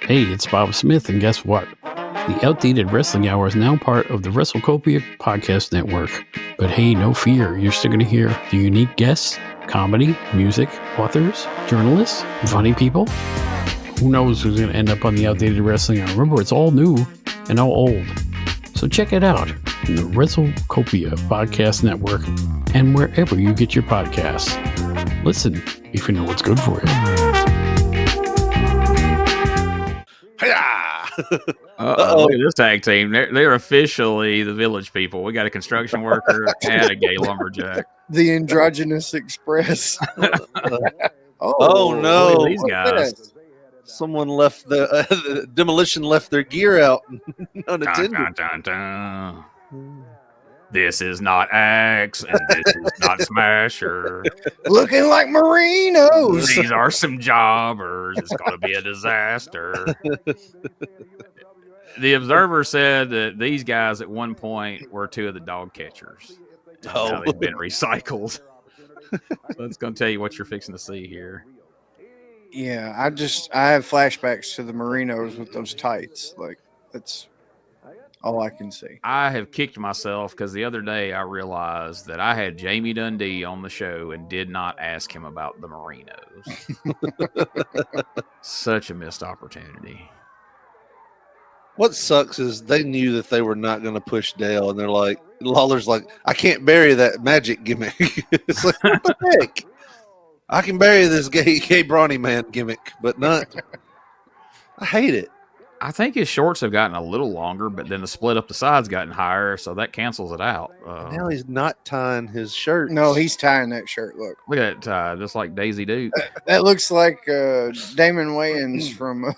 Hey, it's Bob Smith, and guess what? The Outdated Wrestling Hour is now part of the WrestleCopia Podcast Network. But hey, no fear, you're still going to hear the unique guests, comedy, music, authors, journalists, funny people. Who knows who's going to end up on the Outdated Wrestling Hour? Remember, it's all new and all old. So check it out in the WrestleCopia Podcast Network and wherever you get your podcasts. Listen if you know what's good for you. Look at this tag team. They're officially the Village People. We got a construction worker and a gay lumberjack. The Androgynous Express. Oh, no. Look at these guys. Someone left the demolition left their gear out unattended. Dun, dun, dun, dun. This is not Axe, and this is not Smasher. Looking like Marinos. These are some jobbers. It's going to be a disaster. The Observer said that these guys at one point were 2 of the dog catchers. Oh. Now they've been recycled. So it's going to tell you what you're fixing to see here. Yeah, I have flashbacks to the Marinos with those tights. Like, all I can see. I have kicked myself because the other day I realized that I had Jamie Dundee on the show and did not ask him about the Marinos. Such a missed opportunity. What sucks is they knew that they were not going to push Dale, and they're like, Lawler's like, I can't bury that magic gimmick. It's like, what the heck? I can bury this gay brawny man gimmick, but not. I hate it. I think his shorts have gotten a little longer, but then the split up the sides gotten higher, so that cancels it out. Now he's not tying his shirt. No, he's tying that shirt. Look at that, just like Daisy Duke. That looks like Damon Wayans from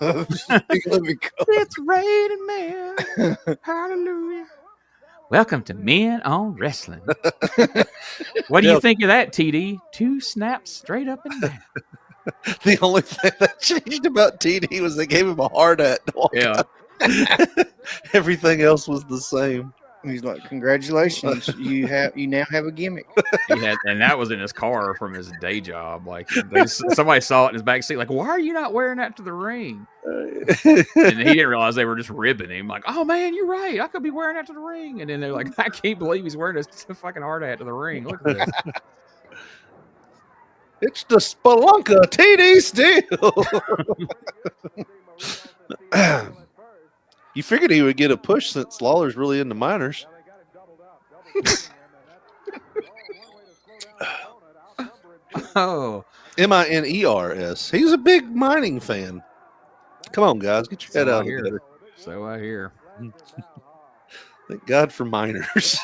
Big Living Color. It's raining man. Hallelujah. Welcome to Men on Wrestling. What do you think of that, TD? 2 snaps straight up and down. The only thing that changed about TD was they gave him a hard hat. Yeah. Everything else was the same. He's like, congratulations, you now have a gimmick. And that was in his car from his day job. Like somebody saw it in his back seat. Like, why are you not wearing that to the ring? And he didn't realize they were just ribbing him. Like, oh man, you're right. I could be wearing that to the ring. And then they're like, I can't believe he's wearing this fucking hard hat to the ring. Look at this. It's the Spelunker TD Steel. You figured he would get a push since Lawler's really into miners. Oh, Miners. He's a big mining fan. Come on, guys, get your head out here. So I hear. Thank God for miners.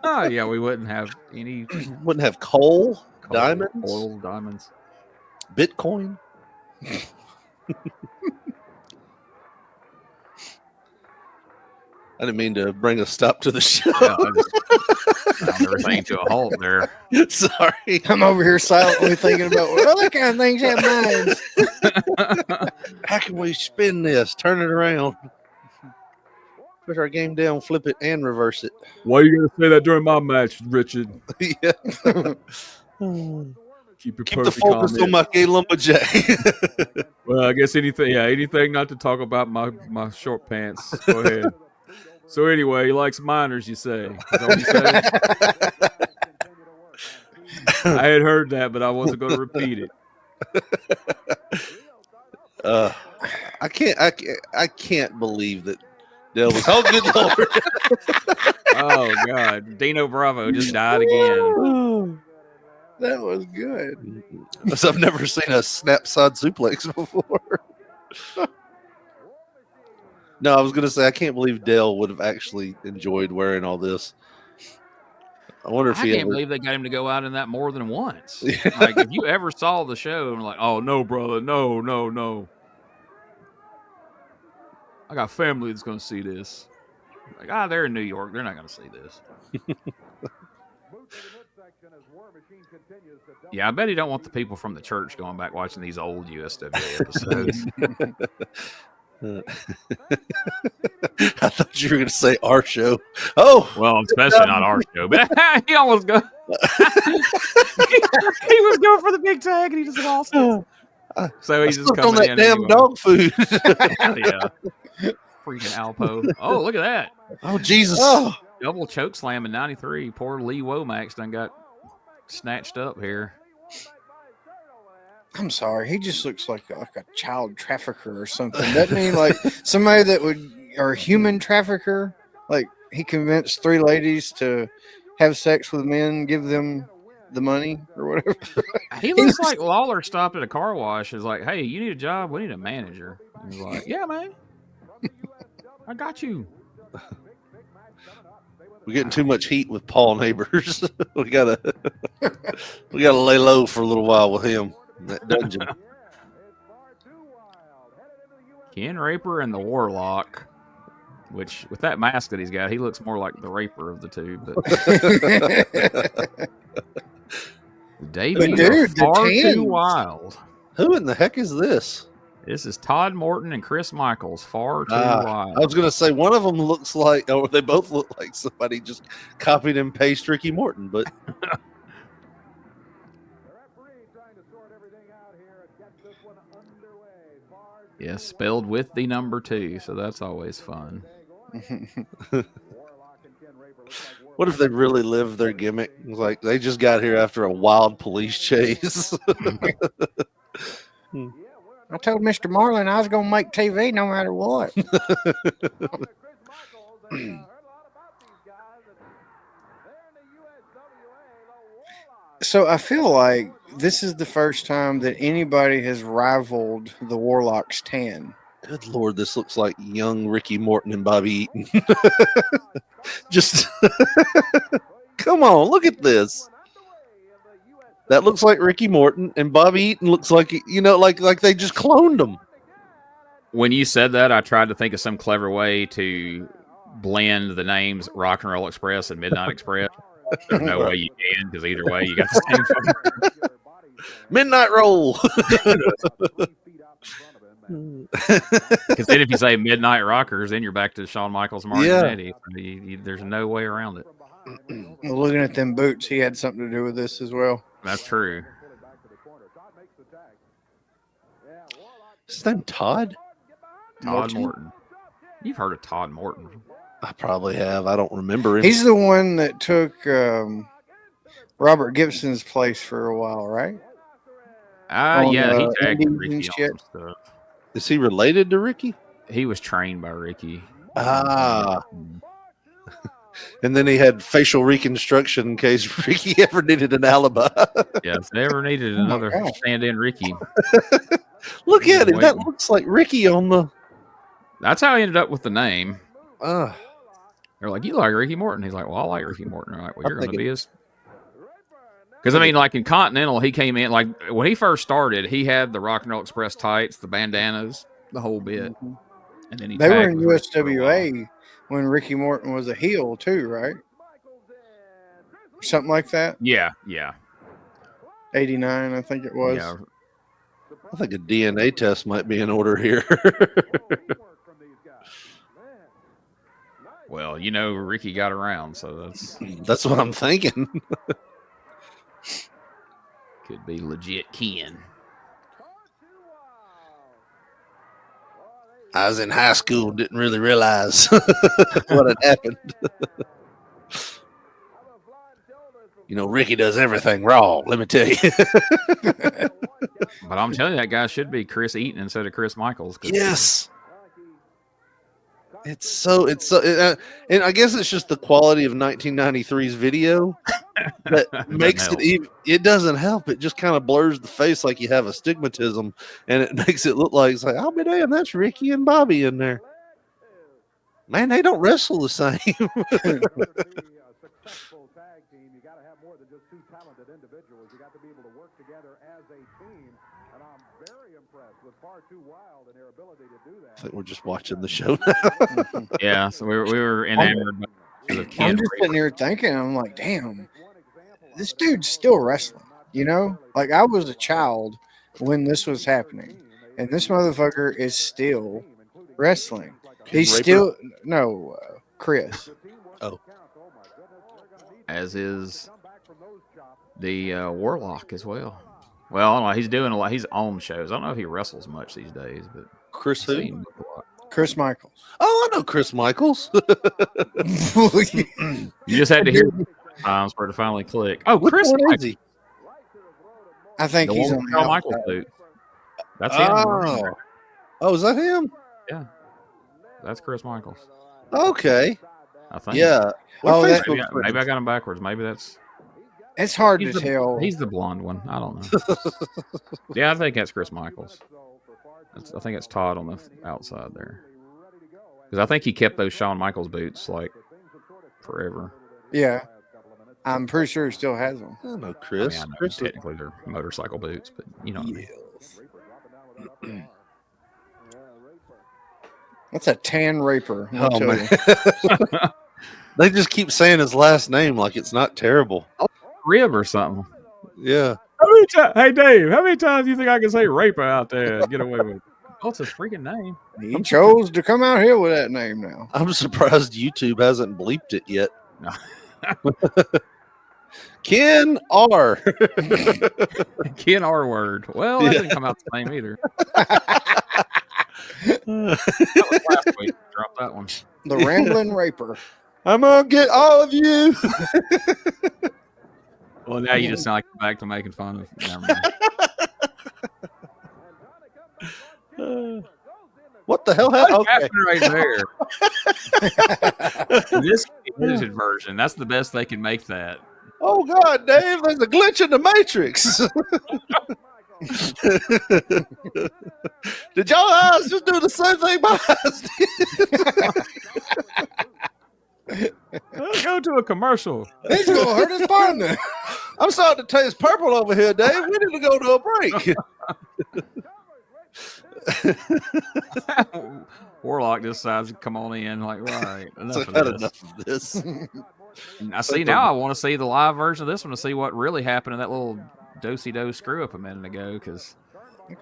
Yeah, we wouldn't have any. Wouldn't have coal, diamonds, oil, diamonds, Bitcoin. I didn't mean to bring a stop to the show. Yeah, I just found everything to a halt there. Sorry. I'm over here silently thinking about what other kind of things have minds. How can we spin this? Turn it around. Put our game down, flip it, and reverse it. Why are you going to say that during my match, Richard? Yeah. Keep the focus on my gay lumberjack. Well, I guess anything not to talk about my short pants. Go ahead. So anyway, he likes miners, you say. Is that what you say? I had heard that, but I wasn't going to repeat it. I can't believe that Dale was. Oh, good Lord. Oh God, Dino Bravo just died again. That was good. I've never seen a snap side suplex before. No, I was going to say, I can't believe Dale would have actually enjoyed wearing all this. I wonder if I can't believe they got him to go out in that more than once. Like, if you ever saw the show and were like, oh, no, brother, no. I got family that's going to see this. Like, they're in New York. They're not going to see this. Yeah, I bet he don't want the people from the church going back watching these old USWA episodes. I thought you were going to say our show. Oh, well, especially not our show. But he almost go. He was going for the big tag, and he just lost it. So he's just coming on that in damn anyway. dog food. Yeah, freaking Alpo. Oh, look at that! Oh, Jesus! Double choke slam in '93. Poor Lee Womack done got snatched up here. I'm sorry. He just looks like a child trafficker or something. Doesn't he? Like somebody that or a human trafficker. Like he convinced 3 ladies to have sex with men, give them the money or whatever. He looks like Lawler stopped at a car wash. Is like, hey, you need a job? We need a manager. And he's like, yeah, man. I got you. We're getting too much heat with Paul Neighbors. we gotta lay low for a little while with him. That dungeon. Ken Raper and the Warlock, which with that mask that he's got, he looks more like the Raper of the two. But the debut far too wild. Who in the heck is this? This is Todd Morton and Chris Michaels. Far too wild. I was going to say one of them looks like, or they both look like somebody just copied and pasted Ricky Morton, but. Yes, spelled with the number 2, so that's always fun. What if they really lived their gimmick? It's like they just got here after a wild police chase. I told Mr. Marlin I was going to make TV no matter what. So I feel like this is the first time that anybody has rivaled the Warlocks tan. Good Lord, this looks like young Ricky Morton and Bobby Eaton. Just come on, look at this. That looks like Ricky Morton, and Bobby Eaton looks like, like they just cloned him. When you said that, I tried to think of some clever way to blend the names Rock and Roll Express and Midnight Express. There's no way you can, because either way, you got the same fucking Midnight Roll. Because then if you say Midnight Rockers, then you're back to Shawn Michaels, Mark and Eddie. There's no way around it. Well, looking at them boots, he had something to do with this as well. That's true. Is his name Todd? Todd Morton. You've heard of Todd Morton. I probably have. I don't remember him. He's the one that took Robert Gibson's place for a while, right? Yeah, he tagged Indies Ricky and on shit. some stuff. Is he related to Ricky? He was trained by Ricky. Ah. And then he had facial reconstruction in case Ricky ever needed an alibi. Yeah, if they ever needed another stand-in Ricky. Look at him. That looks like Ricky on the... That's how he ended up with the name. Uh, They're like, you like Ricky Morton? He's like, well, I like Ricky Morton. They're like, well, you're going to be his... Because, I mean, like in Continental, he came in, like when he first started, he had the Rock and Roll Express tights, the bandanas, the whole bit. And then they were in USWA when Ricky Morton was a heel too, right? Something like that. Yeah. 89, I think it was. Yeah. I think a DNA test might be in order here. Well, Ricky got around, so that's what I'm thinking. Could be legit kin. I was in high school, didn't really realize what had happened. Ricky does everything wrong, let me tell you. But I'm telling you, that guy should be Chris Eaton instead of Chris Michaels. Yes. It's so, and I guess it's just the quality of 1993's video that makes it doesn't help. It just kind of blurs the face like you have astigmatism, and it makes it look like it's like, I'll be damn, that's Ricky and Bobby in there. Man, they don't wrestle the same. I think we're just watching the show now. Yeah, so we were enamored by the kid. I'm just sitting here thinking, I'm like, damn, this dude's still wrestling, Like, I was a child when this was happening, and this motherfucker is still wrestling. He's still, Chris. Oh. As is the Warlock as well. Well, I don't know. He's doing a lot. He's on shows. I don't know if he wrestles much these days, but Chris who? Chris Michaels. Oh, I know Chris Michaels. You just had to hear times for it to finally click. Oh, Chris Michaels. I think he's on the Michaels boot. That's him. Oh, is that him? Yeah, that's Chris Michaels. Okay. I think. Yeah. Maybe I got him backwards. Maybe that's. It's hard to tell. He's the blonde one. I don't know. Yeah, I think that's Chris Michaels. I think it's Todd on the outside there. Because I think he kept those Shawn Michaels boots like forever. Yeah. I'm pretty sure he still has them. I know Chris. I know Chris technically they're motorcycle boots, but you know what I mean. That's a tan raper. Oh, man. They just keep saying his last name like it's not terrible. Rib or something. Yeah. Hey, Dave, how many times do you think I can say raper out there and get away with it? Oh, it's his freaking name. He chose to come out here with that name now. I'm surprised YouTube hasn't bleeped it yet. No. Ken R. Ken R word. Well, that didn't come out the same either. That was last week. Drop that one. The Rambling Raper. I'm gonna get all of you. Well, now you just sound like you're back to making fun of. Never mind. What the hell? What's Okay. happening right there? This edited version. That's the best they can make that. Oh God, Dave! There's a glitch in the Matrix. Did y'all guys just do the same thing by us? Let's go to a commercial. He's going to hurt his partner. I'm starting to taste purple over here, Dave. We need to go to a break. Warlock decides to come on in. Like, right, enough I've of had this. enough of this. I see now. I want to see the live version of this one to see what really happened in that little do-si-do screw up a minute ago. Because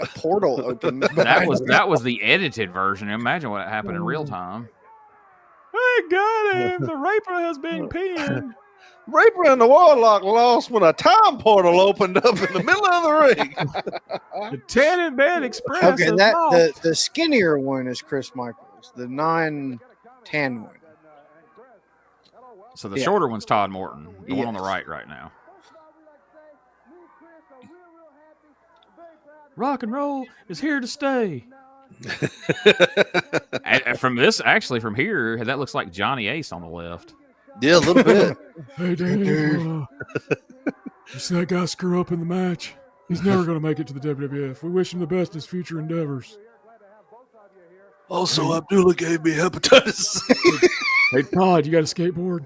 A portal opened. that was the edited version. Imagine what happened in real time. I got him. The Raper has been pinned. Raper and the Warlock lost when a time portal opened up in the middle of the ring. The Tan and Bed Express. Okay, has that lost. the skinnier one is Chris Michaels. The non-tan one. So the Yeah. shorter one's Todd Morton, the one on the Yes. right now. Rock and roll is here to stay. And from this, actually, from here, that looks like Johnny Ace on the left. Yeah, a little bit. Hey, Dave. You see that guy screw up in the match? He's never going to make it to the WWF. We wish him the best in his future endeavors. Also, Abdullah gave me hepatitis. Hey, Todd, you got a skateboard?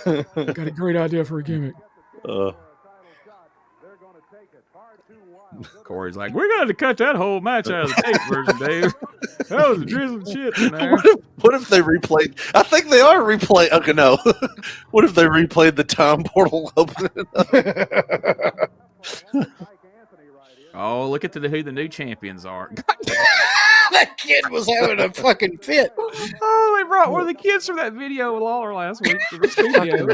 Got a great idea for a gimmick. Corey's like, we're going to cut that whole match out of the tape version, Dave. That was a drizzling shit in there. What if they replayed? I think they are replaying. Okay, no. What if they replayed the time portal opening? Oh, look at who the new champions are. That kid was having a fucking fit. Oh, they brought one of the kids from that video with Lawler last week to the studio.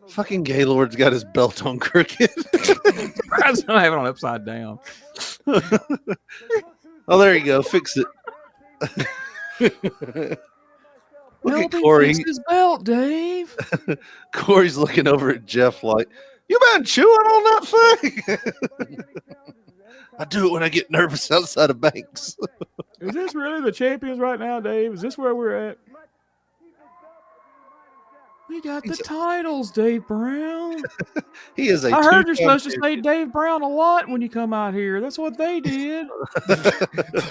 Fucking Gaylord's got his belt on crooked. I was gonna have it on upside down. Oh, there you go. Fix it. Look at Corey. Fix his belt, Dave. Corey's looking over at Jeff like, you been chewing on that thing? I do it when I get nervous outside of banks. Is this really the champions right now, Dave? Is this where we're at? We got the titles, Dave Brown. He is a I heard you're two-time supposed to say Dave Brown a lot when you come out here. That's what they did.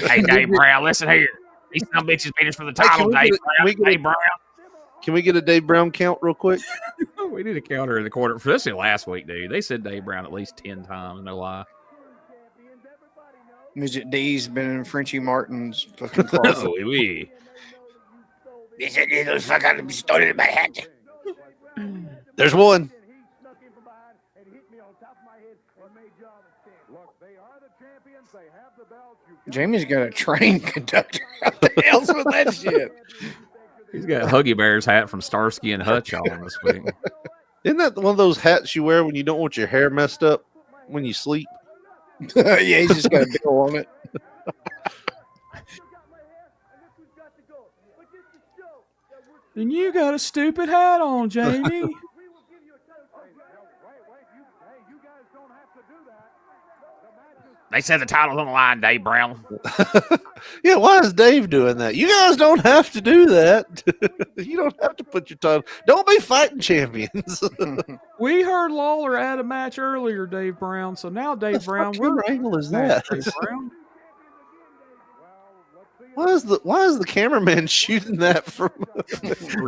Hey, Dave Brown, listen here. These some bitches beat us for the title, can we Dave get a- Brown. Dave Brown. Can we get a Dave Brown count real quick? We need a counter in the corner. For this last week, dude. They said Dave Brown at least 10 times, no lie. Midget D's been in Frenchie Martin's fucking closet. Oh, oui. There's one. Jamie's got a train conductor. What the hell's with that shit? He's got a Huggy Bear's hat from Starsky and Hutch on this week. Isn't that one of those hats you wear when you don't want your hair messed up when you sleep? Yeah, he's just got a bill on it. And you got a stupid hat on, Jamie. They said the title's on the line, Dave Brown. Yeah, why is Dave doing that? You guys don't have to do that. You don't have to put your title. Don't be fighting champions. We heard Lawler add a match earlier, Dave Brown. So now, Dave Brown, What we're angle is that? Dave Brown. Why is the cameraman shooting that from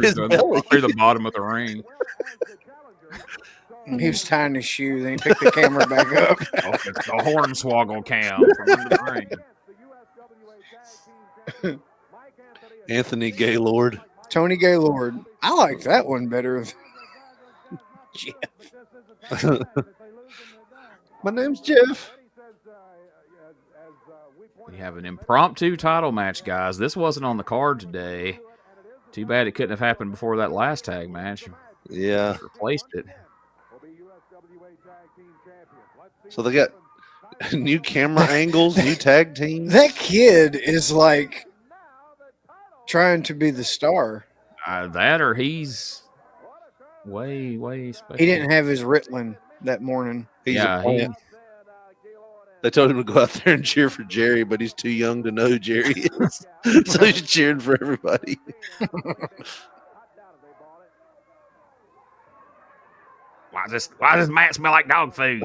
his belly? Through the bottom of the ring. He was tying his shoe, then he picked the camera back up. Oh, it's the hornswoggle cam from under the ring. Anthony Gaylord. Tony Gaylord. I like that one better. Jeff. My name's Jeff. We have an impromptu title match, guys. This wasn't on the card today. Too bad it couldn't have happened before that last tag match. Yeah. Just replaced it. So they got New camera angles, new tag teams. That kid is like trying to be the star. That or he's way special. He didn't have his Ritalin that morning. He's a plant. They told him to go out there and cheer for Jerry, but he's too young to know who Jerry is. So he's cheering for everybody. Why does this mat smell like dog food?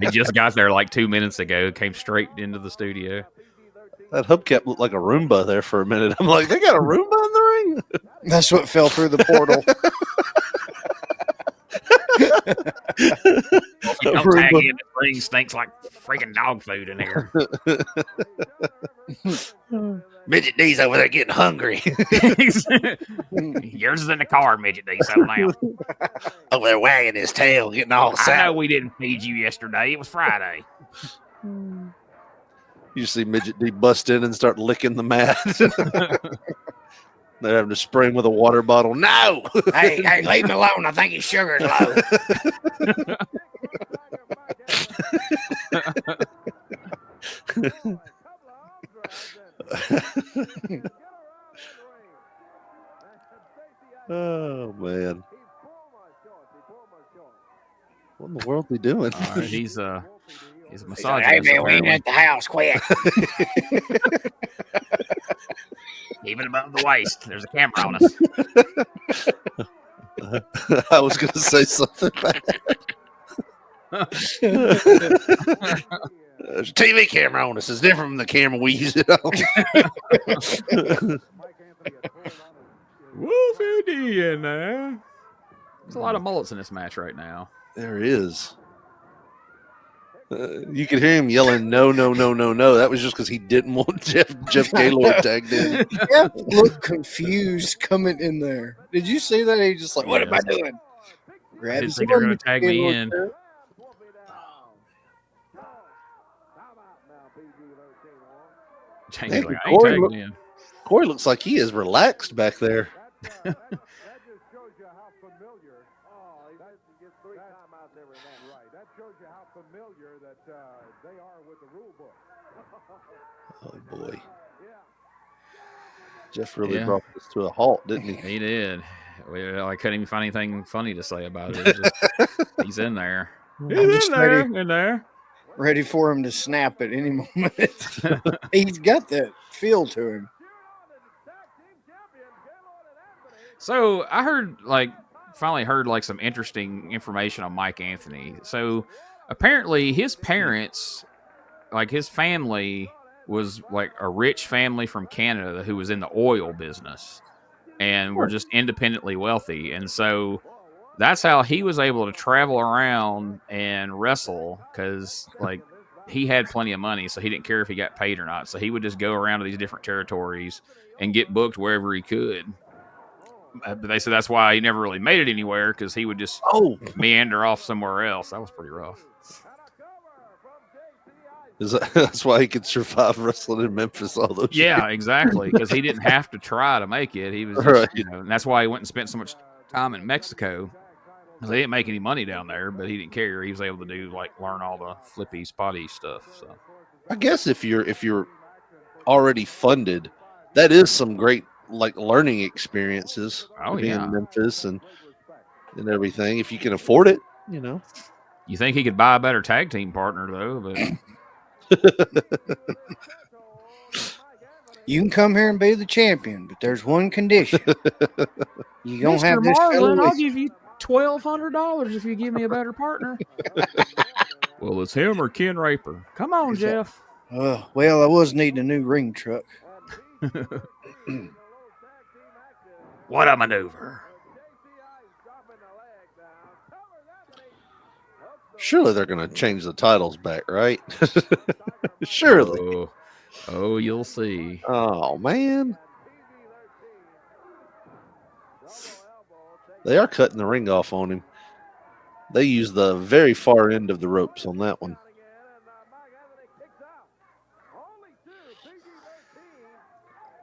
He just got there like 2 minutes ago, came straight into the studio. That hubcap looked like a Roomba there for a minute. I'm like, they got a Roomba in the ring? That's what fell through the portal. Don't tag in, the ring stinks like freaking dog food in here. Midget D's over there getting hungry. Yours is in the car, Midget D. Settle down. Over there wagging his tail, getting all I sad. know we didn't feed you yesterday. It was Friday. You see Midget D bust in and start licking the mat. They're having to spray him with a water bottle. No! hey, leave me alone. I think his sugar's low. Oh, man. What in the world are they doing? He's a misogynist. Like, hey, man, we ain't at the house. Quick. Even above the waist, there's a camera on us. I was going to say something bad. There's a TV camera on us. It's different from the camera we use it on. Wolfie D in there. There's a lot of mullets in this match right now. There is. You could hear him yelling, no, no, no, no, no. That was just because he didn't want Jeff Gaylord tagged in. Jeff looked confused coming in there. Did you see that? He just like, what am I doing? I didn't think they were going to tag me in. Man, like, I ain't tagging in. Corey looks like he is relaxed back there. Oh, boy. Jeff really brought this to a halt, didn't he? He did. I couldn't even find anything funny to say about it. Just, he's in there. He's in there. Ready for him to snap at any moment. He's got that feel to him. So I finally heard some interesting information on Mike Anthony. So apparently his parents, his family was like a rich family from Canada who was in the oil business and were just independently wealthy. And so that's how he was able to travel around and wrestle because he had plenty of money, so he didn't care if he got paid or not. So he would just go around to these different territories and get booked wherever he could. But they said that's why he never really made it anywhere because he would just meander off somewhere else. That was pretty rough. That's why he could survive wrestling in Memphis all those years. Yeah, exactly. Because he didn't have to try to make it. He was just, and that's why he went and spent so much time in Mexico. Because they didn't make any money down there, but he didn't care. He was able to do learn all the flippy, spotty stuff. So I guess if you're already funded, that is some great learning experiences. In Memphis and everything. If you can afford it, You think he could buy a better tag team partner though, but you can come here and be the champion, but there's one condition. You don't have this Marlin, I'll give you $1,200 if you give me a better partner. Well, it's him or Ken Raper. Come on, Jeff. Well, I was needing a new ring truck. What a maneuver. Surely they're going to change the titles back, right? Surely. Oh, you'll see. Oh, man. They are cutting the ring off on him. They use the very far end of the ropes on that one.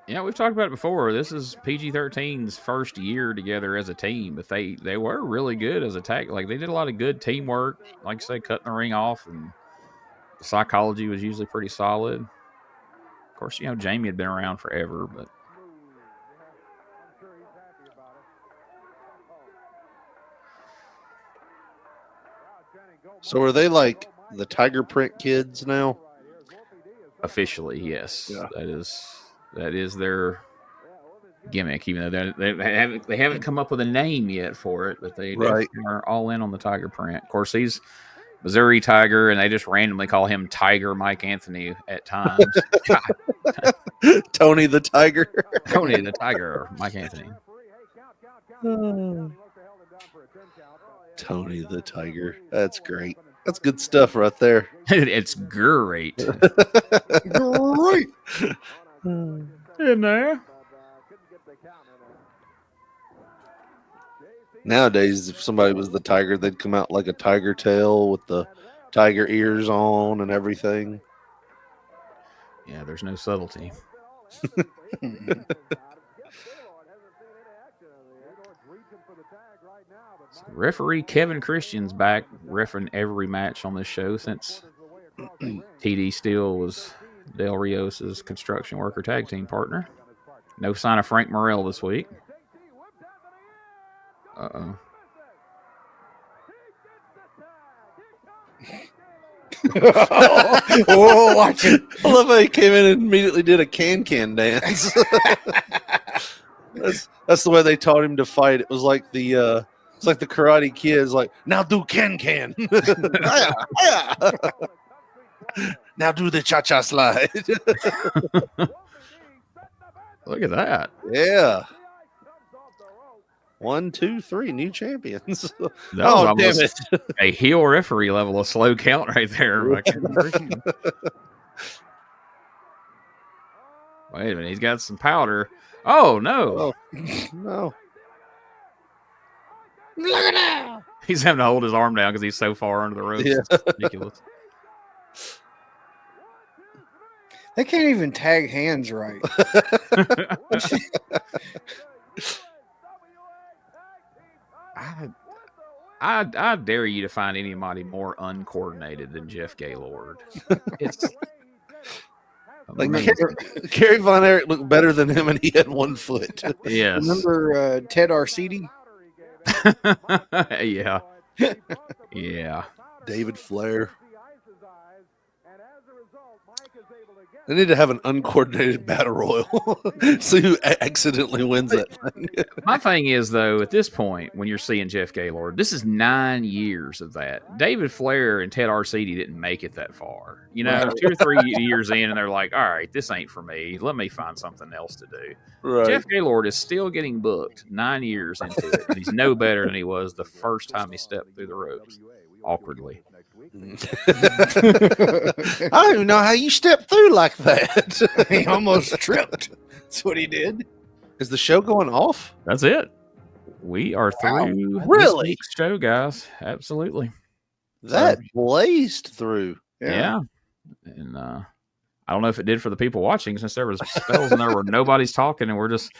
Yeah, we've talked about it before. This is PG-13's first year together as a team, but they were really good as a tag. They did a lot of good teamwork, like I say, cutting the ring off, and psychology was usually pretty solid. Of course, Jamie had been around forever, but So are they like the Tiger Print kids now? officially, yes, Yeah. that is their gimmick. Even though they haven't come up with a name yet for it, but they Right. definitely are all in on the Tiger Print. Of course, he's Missouri Tiger, and they just randomly call him Tiger Mike Anthony at times. Tony the Tiger. Tony the Tiger Mike Anthony. Tony the Tiger. That's great. That's good stuff right there. It's great. Great. In there. Nowadays, if somebody was the tiger, they'd come out like a tiger tail with the tiger ears on and everything. Yeah, there's no subtlety. So referee Kevin Christian's back reffing every match on this show since TD Steele was Del Rios' construction worker tag team partner. No sign of Frank Morrell this week. Uh-oh. Oh, watch it. I love how he came in and immediately did a can dance. That's the way they taught him to fight. It was like the it's like the Karate Kid's like, now do can. Hiya, hiya. Now do the cha-cha slide. Look at that. Yeah. 1, 2, 3 new champions. That was Oh, damn almost it. a heel referee level of slow count right there. Wait a minute, he's got some powder. Oh no. Oh, no. Look at that. He's having to hold his arm down because he's so far under the ropes. Yeah. It's ridiculous. They can't even tag hands right. I dare you to find anybody more uncoordinated than Jeff Gaylord. It's Like amazing. Kerry Von Erich looked better than him, and he had 1 foot. Yes. Remember Ted Arcidi? Yeah. Yeah. David Flair. They need to have an uncoordinated battle royal. See who accidentally wins that thing. My thing is, though, at this point, when you're seeing Jeff Gaylord, this is 9 years of that. David Flair and Ted Arcidi didn't make it that far. 2 or 3 years in, and they're like, all right, this ain't for me. Let me find something else to do. Right. Jeff Gaylord is still getting booked 9 years into it, and he's no better than he was the first time he stepped through the ropes, awkwardly. I don't even know how you stepped through like that. He almost tripped. That's what he did. Is the show going off? That's it. We are through this Really? week's show, guys. Absolutely. That blazed through. Yeah. And I don't know if it did for the people watching, since there was spells in there where nobody's talking, and we're just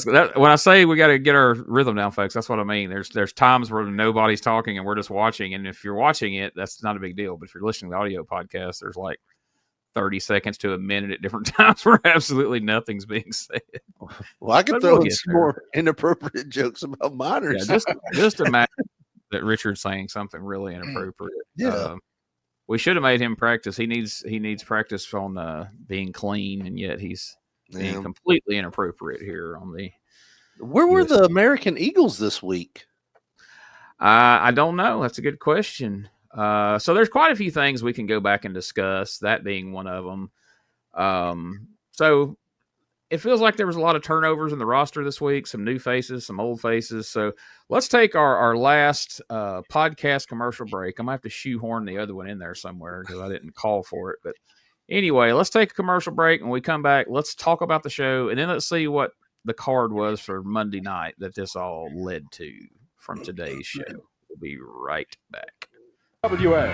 when I say we got to get our rhythm down, folks, that's what I mean. There's times where nobody's talking and we're just watching, and if you're watching it, that's not a big deal. But if you're listening to the audio podcast, there's like 30 seconds to a minute at different times where absolutely nothing's being said. Well, I could But throw we'll in get some there. more inappropriate jokes about minors. Yeah, just imagine that Richard's saying something really inappropriate. Yeah. We should have made him practice. He needs practice on being clean, and yet he's being completely inappropriate here on the. Where were the American Eagles this week? I don't know. That's a good question. So there's quite a few things we can go back and discuss, that being one of them. So it feels like there was a lot of turnovers in the roster this week, some new faces, some old faces. So let's take our last podcast commercial break. I'm going to have to shoehorn the other one in there somewhere because I didn't call for it. But anyway, let's take a commercial break. When we come back, let's talk about the show, and then let's see what the card was for Monday night that this all led to from today's show. We'll be right back. USWA.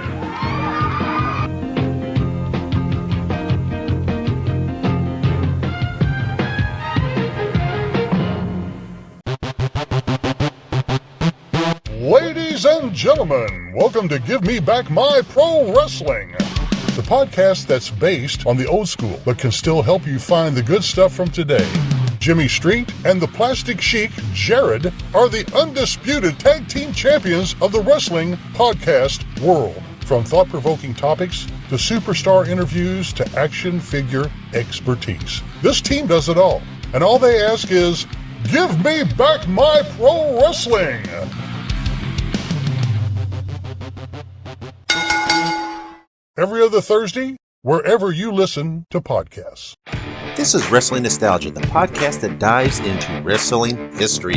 Ladies and gentlemen, welcome to Give Me Back My Pro Wrestling. the podcast that's based on the old school but can still help you find the good stuff from today. Jimmy Street and the Plastic Sheik, Jared, are the undisputed tag team champions of the wrestling podcast world. From thought-provoking topics to superstar interviews to action figure expertise. This team does it all. And all they ask is, give me back my pro wrestling! Every other Thursday, wherever you listen to podcasts. This is Wrestling Nostalgia, the podcast that dives into wrestling history.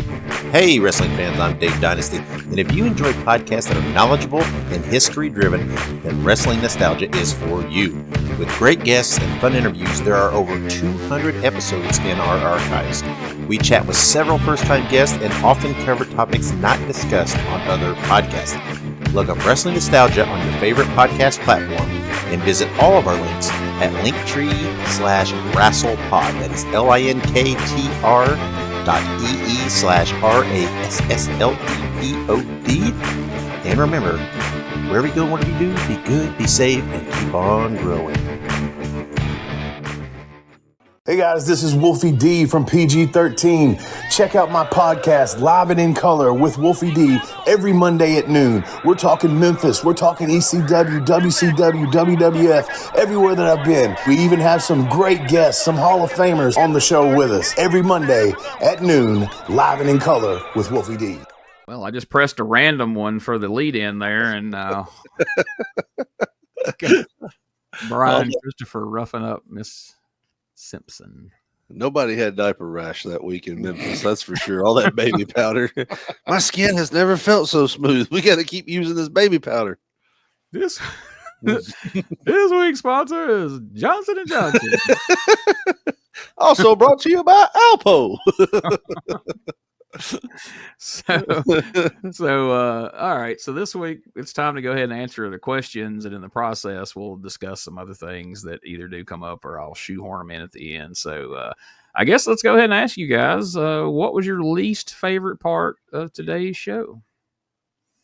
Hey, wrestling fans, I'm Dave Dynasty, and if you enjoy podcasts that are knowledgeable and history-driven, then Wrestling Nostalgia is for you. With great guests and fun interviews, there are over 200 episodes in our archives. We chat with several first-time guests and often cover topics not discussed on other podcasts. Look up Wrestling Nostalgia on your favorite podcast platform and visit all of our links at linktree/wrestlepod. That is linktr.ee/RASSLEPOD. And remember, wherever you go, whatever you do, be good, be safe, and keep on growing. Hey guys, this is Wolfie D from PG-13. Check out my podcast, Live and in Color with Wolfie D, every Monday at noon. We're talking Memphis, we're talking ECW, WCW, WWF, everywhere that I've been. We even have some great guests, some Hall of Famers on the show with us. Every Monday at noon, Live and in Color with Wolfie D. Well, I just pressed a random one for the lead in there, and Brian Christopher roughing up Miss Simpson. Nobody had diaper rash that week in Memphis, that's for sure. All that baby powder. My skin has never felt so smooth. We got to keep using this baby powder. This week's sponsor is Johnson & Johnson. Also brought to you by Alpo. All right. So this week it's time to go ahead and answer the questions, and in the process, we'll discuss some other things that either do come up or I'll shoehorn them in at the end. So I guess let's go ahead and ask you guys, what was your least favorite part of today's show?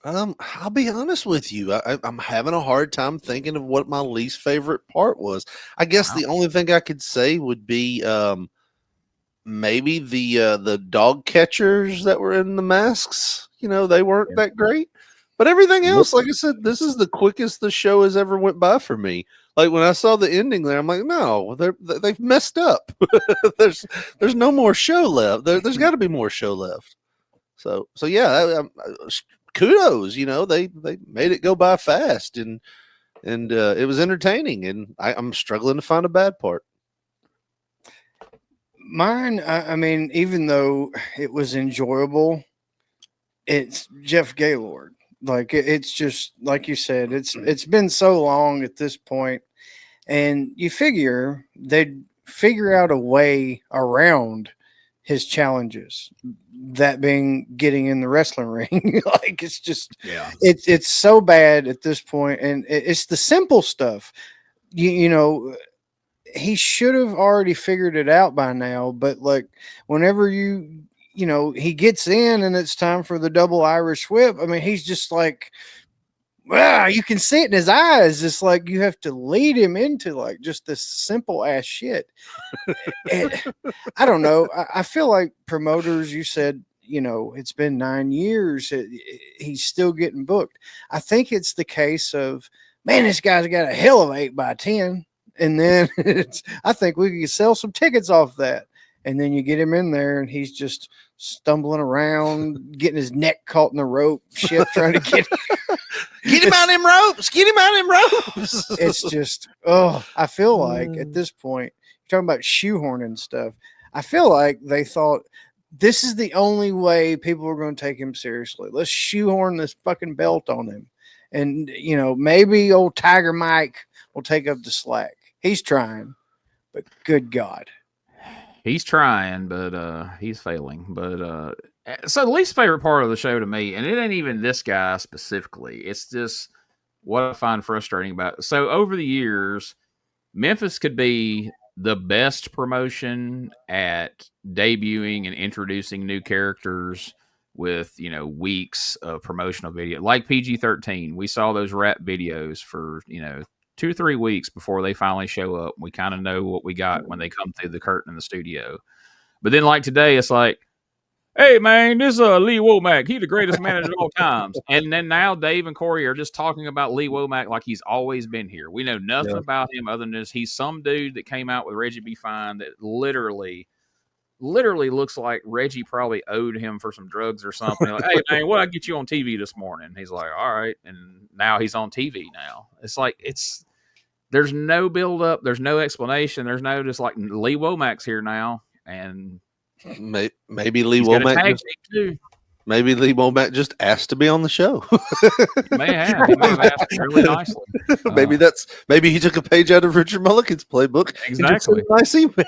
I'll be honest with you. I'm having a hard time thinking of what my least favorite part was. I guess the only thing I could say would be maybe the dog catchers that were in the masks. You know, they weren't that great. But everything else, like I said, this is the quickest the show has ever went by for me. Like when I saw the ending there, I'm like, no, they've messed up. There's no more show left. There's got to be more show left. So yeah, kudos. You know, they made it go by fast, and it was entertaining. And I'm struggling to find a bad part. Mine, I mean, even though it was enjoyable, it's Jeff Gaylord. Like it's just like you said, it's been so long at this point, and you figure they'd figure out a way around his challenges. That being getting in the wrestling ring. Like it's just, it's so bad at this point, and it's the simple stuff. You know. He should have already figured it out by now, but like whenever you know, he gets in and it's time for the double Irish whip. I mean, he's just like, wow, you can see it in his eyes. It's like you have to lead him into like just this simple ass shit. And, I don't know. I feel like promoters, you said, you know, it's been 9 years. He's still getting booked. I think it's the case of, man, this guy's got a hell of 8x10. And then I think we could sell some tickets off that. And then you get him in there and he's just stumbling around, getting his neck caught in the rope, shit, trying to get him out them ropes. Get him out them ropes. It's just, I feel like at this point, you're talking about shoehorning stuff. I feel like they thought this is the only way people are going to take him seriously. Let's shoehorn this fucking belt on him. And, you know, maybe old Tiger Mike will take up the slack. He's trying, but good God. He's trying, but he's failing. But so the least favorite part of the show to me, and it ain't even this guy specifically, it's just what I find frustrating about it. So over the years, Memphis could be the best promotion at debuting and introducing new characters with, you know, weeks of promotional video. Like PG-13, we saw those rap videos for, you know, 2 or 3 weeks before they finally show up. We kind of know what we got when they come through the curtain in the studio. But then, like today, it's like, hey, man, this is Lee Womack. He's the greatest manager of all times. And then now Dave and Corey are just talking about Lee Womack like he's always been here. We know nothing about him other than this. He's some dude that came out with Reggie B. Fine that literally looks like Reggie probably owed him for some drugs or something. Like, hey, man, what I get you on TV this morning? He's like, all right. And now he's on TV now. It's like, there's no build up. There's no explanation. There's no just like Lee Womack's here now. And maybe Lee Womack maybe Lee Womack just asked to be on the show. He may have asked really nicely. Maybe he took a page out of Richard Mulligan's playbook. Exactly. A nice email.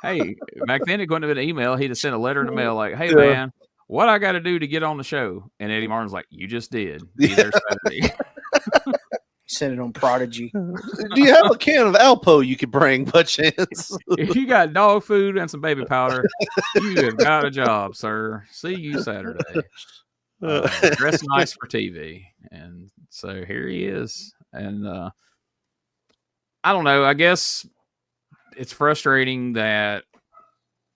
Hey, back then it couldn't have been an email. He'd have sent a letter in the mail like, hey, man, what I got to do to get on the show? And Eddie Martin's like, you just did. Be there Saturday. Send it on Prodigy. Do you have a can of Alpo you could bring, by chance? If you got dog food and some baby powder, you have got a job, sir. See you Saturday. Dress nice for TV. And so here he is. And I don't know. I guess it's frustrating that,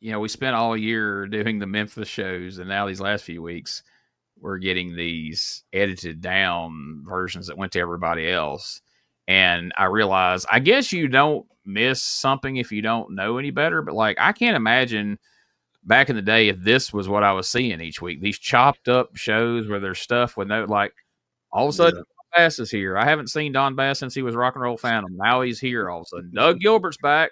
we spent all year doing the Memphis shows, and now these last few weeks, we're getting these edited down versions that went to everybody else. And I realize, I guess you don't miss something if you don't know any better, but like, I can't imagine back in the day if this was what I was seeing each week, these chopped up shows where there's stuff with no, like, all of a sudden, Don Bass is here. I haven't seen Don Bass since he was Rock and Roll Phantom. Now he's here all of a sudden. Doug Gilbert's back.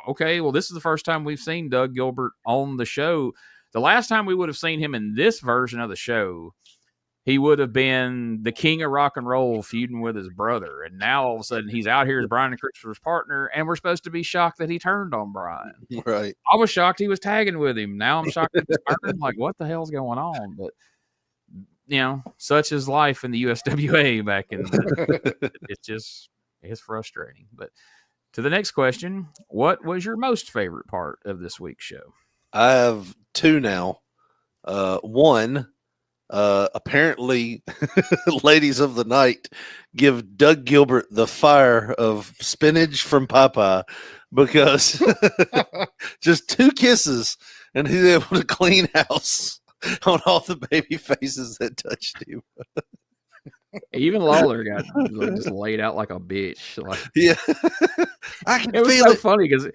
Okay, well, this is the first time we've seen Doug Gilbert on the show. The last time we would have seen him in this version of the show, he would have been the king of rock and roll feuding with his brother. And now all of a sudden he's out here as Brian and Christopher's partner, and we're supposed to be shocked that he turned on Brian. Right. I was shocked he was tagging with him. Now I'm shocked that he's turning. Like, what the hell's going on? But, such is life in the USWA back in it's frustrating. But to the next question, what was your most favorite part of this week's show? I have two now. One, apparently, ladies of the night give Doug Gilbert the fire of spinach from Popeye because just 2 kisses and he's able to clean house on all the baby faces that touched him. Even Lawler got just laid out like a bitch. Like, yeah, I can it was feel so it. funny because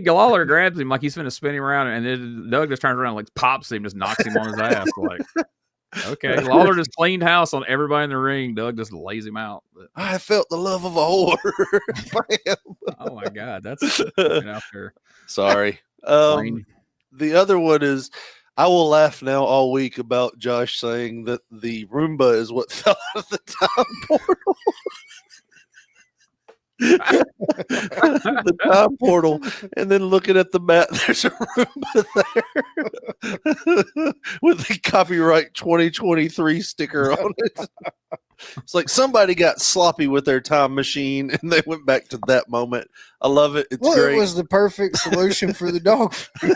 Lawler grabs him like he's finna spin him around, and then Doug just turns around, like pops him, just knocks him on his ass. Like, okay, Lawler just cleaned house on everybody in the ring. Doug just lays him out. But, I felt the love of a whore. oh my God, that's out there. Sorry. The other one is, I will laugh now all week about Josh saying that the Roomba is what fell out of the time portal. The time portal, and then looking at the mat, there's a Roomba there with the copyright 2023 sticker on it. It's like somebody got sloppy with their time machine and they went back to that moment. I love it. It's great. It was the perfect solution for the dog food.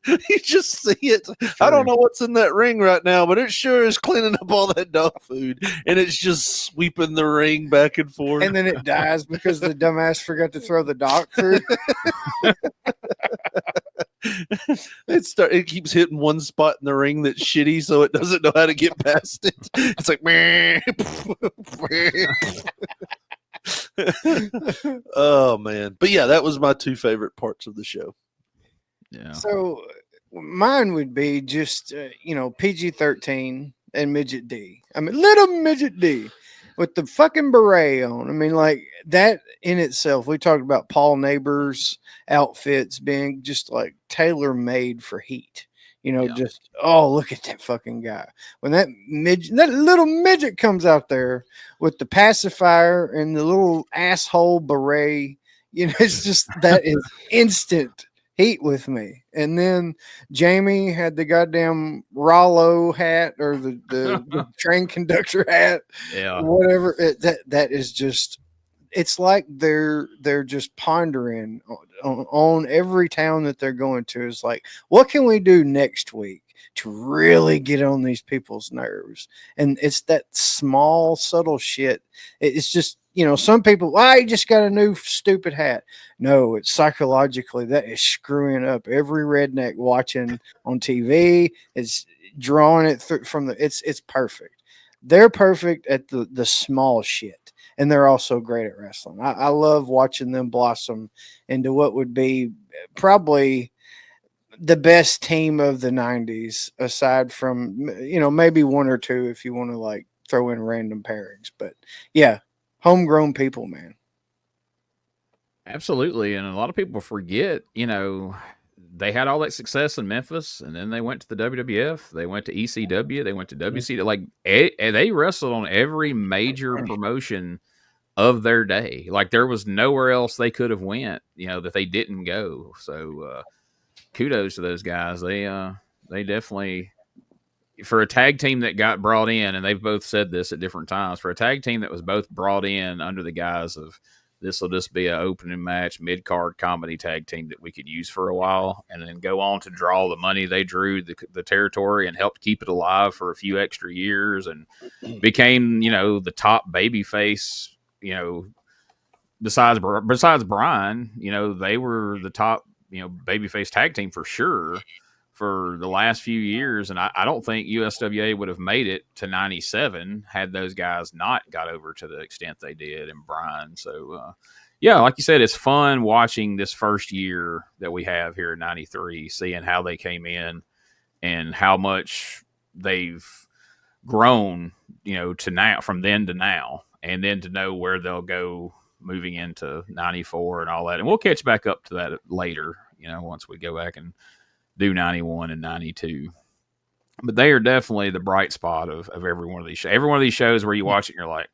You just see it. Sure. I don't know what's in that ring right now, but it sure is cleaning up all that dog food, and it's just sweeping the ring back and forth. And then it dies because the dumbass forgot to throw the dog food. It keeps hitting one spot in the ring that's shitty, so it doesn't know how to get past it. It's like, oh man. But yeah, that was my 2 favorite parts of the show. Yeah. So mine would be just PG-13 and Midget D. I mean, little Midget D with the fucking beret on. I mean, like that in itself. We talked about Paul Neighbors' outfits being just like tailor made for heat. Just look at that fucking guy. When that little midget comes out there with the pacifier and the little asshole beret, it's just that is instant heat with me. And then Jamie had the goddamn Rollo hat or the train conductor hat, whatever. That is just. It's like they're just pondering on every town that they're going to. Is like, what can we do next week to really get on these people's nerves? And it's that small, subtle shit. It's just some people, he just got a new stupid hat. No, it's psychologically that is screwing up every redneck watching on TV. It's drawing it through from it's perfect. They're perfect at the small shit, and they're also great at wrestling. I love watching them blossom into what would be probably the best team of the 90s, aside from, maybe one or two if you want to like throw in random pairings. But yeah, homegrown people, man. Absolutely. And a lot of people forget, they had all that success in Memphis, and then they went to the WWF, they went to ECW, they went to WCW. Like, they wrestled on every major promotion of their day. Like, there was nowhere else they could have went, that they didn't go. So, kudos to those guys. They definitely, for a tag team that got brought in, and they've both said this at different times, for a tag team that was both brought in under the guise of this will just be an opening match, mid-card comedy tag team that we could use for a while, and then go on to draw the money they drew the territory and helped keep it alive for a few extra years, and became, the top baby face, besides Brian, they were the top, babyface tag team for sure for the last few years. And I don't think USWA would have made it to 97 had those guys not got over to the extent they did, and Brian. So, yeah, like you said, it's fun watching this first year that we have here in 93, seeing how they came in and how much they've grown, to now, from then to now, and then to know where they'll go moving into 94 and all that. And we'll catch back up to that later, once we go back and do 91 and 92. But they are definitely the bright spot of every one of these shows. Every one of these shows where you watch it and you're like,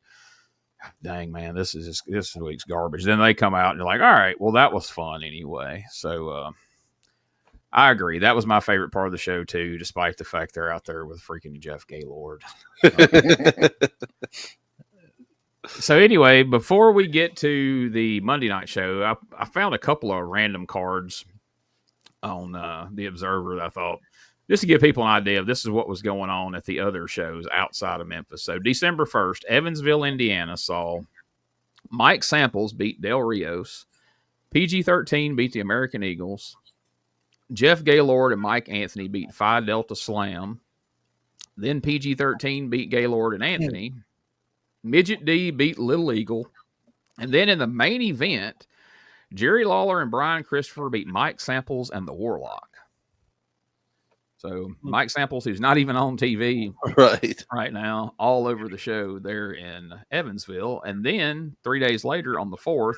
dang, man, this week's garbage. Then they come out and you're like, all right, well, that was fun anyway. So I agree. That was my favorite part of the show, too, despite the fact they're out there with freaking Jeff Gaylord. So anyway, before we get to the Monday night show, I found a couple of random cards on the Observer that I thought, just to give people an idea of this is what was going on at the other shows outside of Memphis. So December 1st, Evansville, Indiana saw Mike Samples beat Del Rios. PG-13 beat the American Eagles. Jeff Gaylord and Mike Anthony beat Phi Delta Slam. Then PG-13 beat Gaylord and Anthony. Midget D beat Little Eagle. And then in the main event, Jerry Lawler and Brian Christopher beat Mike Samples and the Warlock. So Mike Samples, who's not even on TV right now, all over the show there in Evansville. And then 3 days later on the 4th,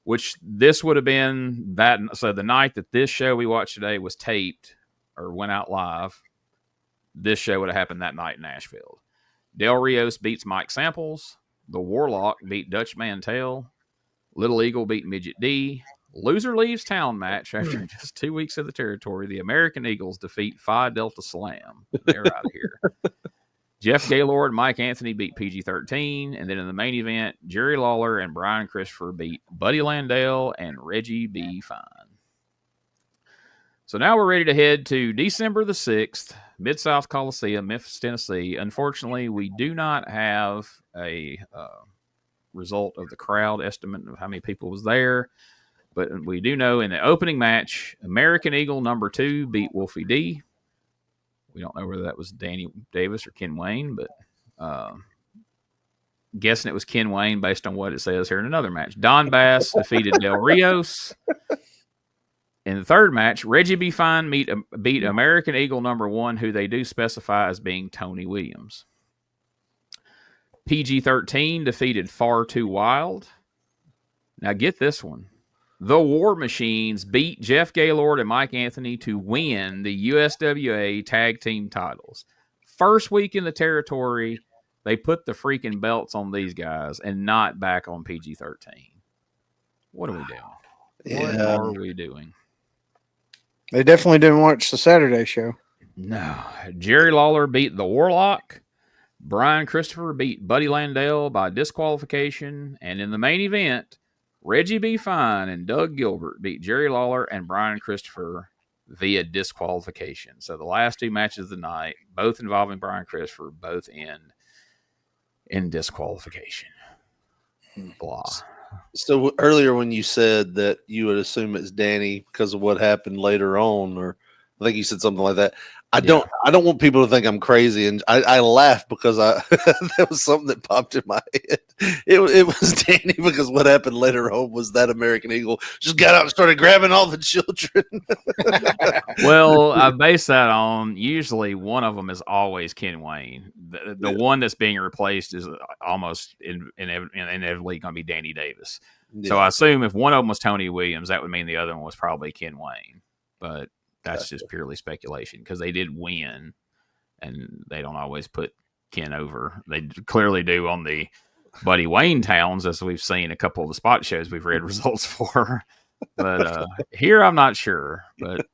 which this would have been that. So the night that this show we watched today was taped or went out live, this show would have happened that night in Nashville. Del Rios beats Mike Samples. The Warlock beat Dutch Mantell. Little Eagle beat Midget D. Loser leaves town match after just 2 weeks of the territory. The American Eagles defeat Phi Delta Slam. They're out of here. Jeff Gaylord and Mike Anthony beat PG-13. And then in the main event, Jerry Lawler and Brian Christopher beat Buddy Landel and Reggie B. Fine. So now we're ready to head to December the 6th, Mid-South Coliseum, Memphis, Tennessee. Unfortunately, we do not have a result of the crowd estimate of how many people was there. But we do know in the opening match, American Eagle number 2 beat Wolfie D. We don't know whether that was Danny Davis or Ken Wayne, but guessing it was Ken Wayne based on what it says here in another match. Don Bass defeated Del Rios. In the third match, Reggie B. Fine beat American Eagle number 1, who they do specify as being Tony Williams. PG-13 defeated Far Too Wild. Now get this one. The War Machines beat Jeff Gaylord and Mike Anthony to win the USWA tag team titles. First week in the territory, they put the freaking belts on these guys and not back on PG-13. What are we doing? What are we doing? They definitely didn't watch the Saturday show. No. Jerry Lawler beat the Warlock. Brian Christopher beat Buddy Landel by disqualification. And in the main event, Reggie B. Fine and Doug Gilbert beat Jerry Lawler and Brian Christopher via disqualification. So the last 2 matches of the night, both involving Brian Christopher, both end in disqualification. blah. So earlier when you said that you would assume it's Danny because of what happened later on, or I think you said something like that. I don't want people to think I'm crazy, and I laugh because that was something that popped in my head. It was Danny because what happened later on was that American Eagle just got out and started grabbing all the children. Well, I base that on usually one of them is always Ken Wayne. The one that's being replaced is almost inevitably going to be Danny Davis. Yeah. So I assume if one of them was Tony Williams, that would mean the other one was probably Ken Wayne. But that's just purely speculation because they did win, and they don't always put Ken over. They clearly do on the Buddy Wayne towns, as we've seen a couple of the spot shows we've read results for. But here I'm not sure, but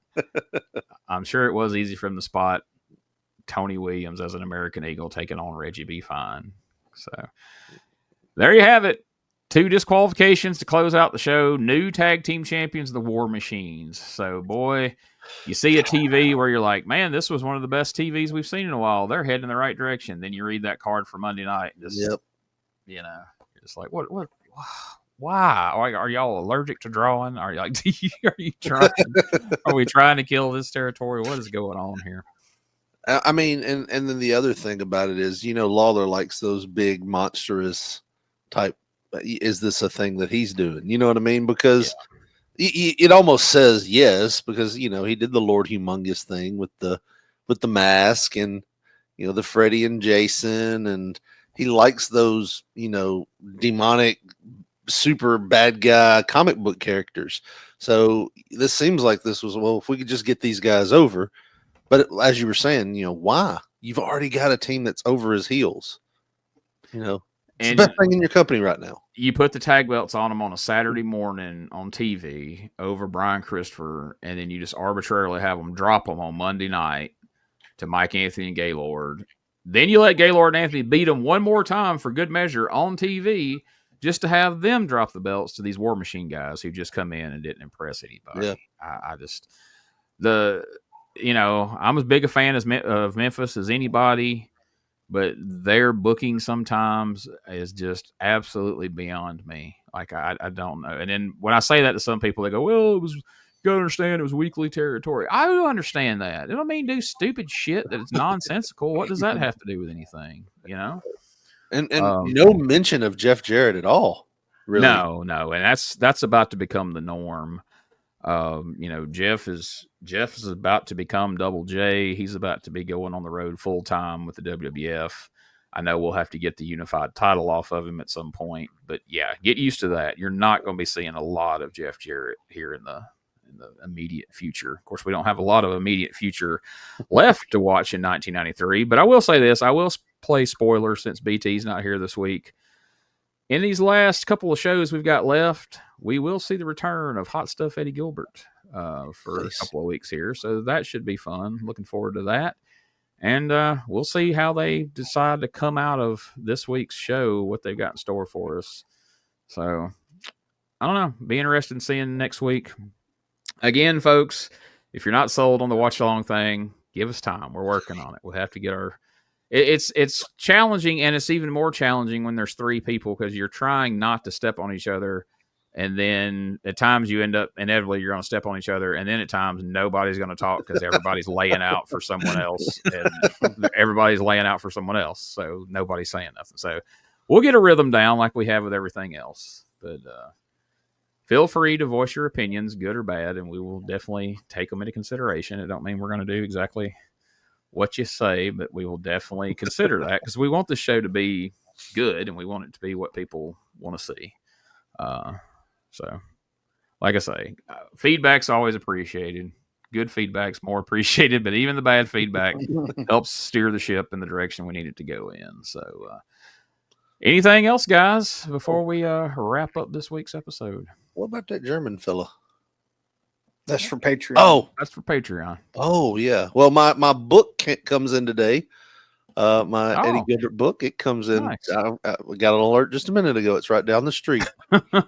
I'm sure it was easy from the spot. Tony Williams as an American Eagle taking on Reggie B. Fine. So there you have it. 2 disqualifications to close out the show. New tag team champions, the War Machines. So, boy, you see a TV where you're like, man, this was one of the best TVs we've seen in a while. They're heading in the right direction. Then you read that card for Monday night. And just, you know, you're just like, what? Why? Are y'all allergic to drawing? Are you trying? Are we trying to kill this territory? What is going on here? I mean, and then the other thing about it is, Lawler likes those big, monstrous type. Is this a thing that he's doing? You know what I mean? Because it almost says yes, because he did the Lord Humongous thing with the mask and the Freddy and Jason, and he likes those demonic super bad guy comic book characters. So this seems like this was, well, if we could just get these guys over. But as you were saying, why? You've already got a team that's over his heels. It's the best thing in your company right now. You put the tag belts on them on a Saturday morning on TV over Brian Christopher, and then you just arbitrarily have them drop them on Monday night to Mike Anthony and Gaylord. Then you let Gaylord and Anthony beat them one more time for good measure on TV just to have them drop the belts to these War Machine guys who just come in and didn't impress anybody. Yeah. I'm as big a fan of Memphis as anybody, but their booking sometimes is just absolutely beyond me. Like, I don't know. And then when I say that to some people, they go, well, you got to understand it was weekly territory. I do understand that. It don't mean do stupid shit that it's nonsensical. What does that have to do with anything, And no mention of Jeff Jarrett at all, really. No. And that's about to become the norm. Jeff is about to become Double J. He's about to be going on the road full time with the WWF. I know we'll have to get the unified title off of him at some point, but yeah, get used to that. You're not going to be seeing a lot of Jeff Jarrett here in the immediate future. Of course, we don't have a lot of immediate future left to watch in 1993, but I will say this. I will play spoiler since BT's not here this week. In these last couple of shows we've got left, we will see the return of Hot Stuff Eddie Gilbert for a couple of weeks here. So that should be fun. Looking forward to that. And we'll see how they decide to come out of this week's show, what they've got in store for us. So, I don't know. Be interested in seeing next week. Again, folks, if you're not sold on the watch-along thing, give us time. We're working on it. We'll have to get our... It's challenging, and it's even more challenging when there's 3 people because you're trying not to step on each other, and then at times you end up inevitably you're going to step on each other, and then at times nobody's going to talk because everybody's laying out for someone else, and everybody's laying out for someone else, so nobody's saying nothing. So we'll get a rhythm down like we have with everything else, but feel free to voice your opinions, good or bad, and we will definitely take them into consideration. It don't mean we're going to do exactly what you say, but we will definitely consider that because we want the show to be good and we want it to be what people want to see. So, like I say, feedback's always appreciated. Good feedback's more appreciated, but even the bad feedback helps steer the ship in the direction we need it to go in. So, anything else, guys, before we wrap up this week's episode? What about that German fella? That's for Patreon. Oh, that's for Patreon. Oh, yeah. Well, my book comes in today. Eddie Gilbert book. It comes in. Nice. I got an alert just a minute ago. It's right down the street.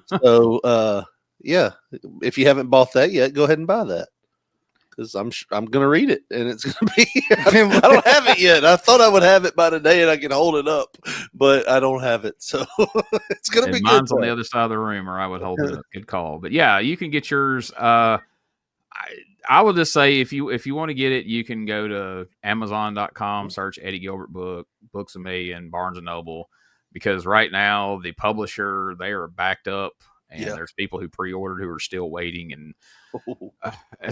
So, yeah. If you haven't bought that yet, go ahead and buy that. because I'm gonna read it, and it's gonna be. I don't have it yet. I thought I would have it by today, and I can hold it up, but I don't have it, so it's gonna be mine's good. On the other side of the room, or I would hold it up. Good call. But yeah, you can get yours. I would just say if you want to get it, you can go to Amazon.com, search Eddie Gilbert Books of Me, and Barnes and Noble, because right now the publisher, they are backed up, and there's people who pre-ordered who are still waiting. And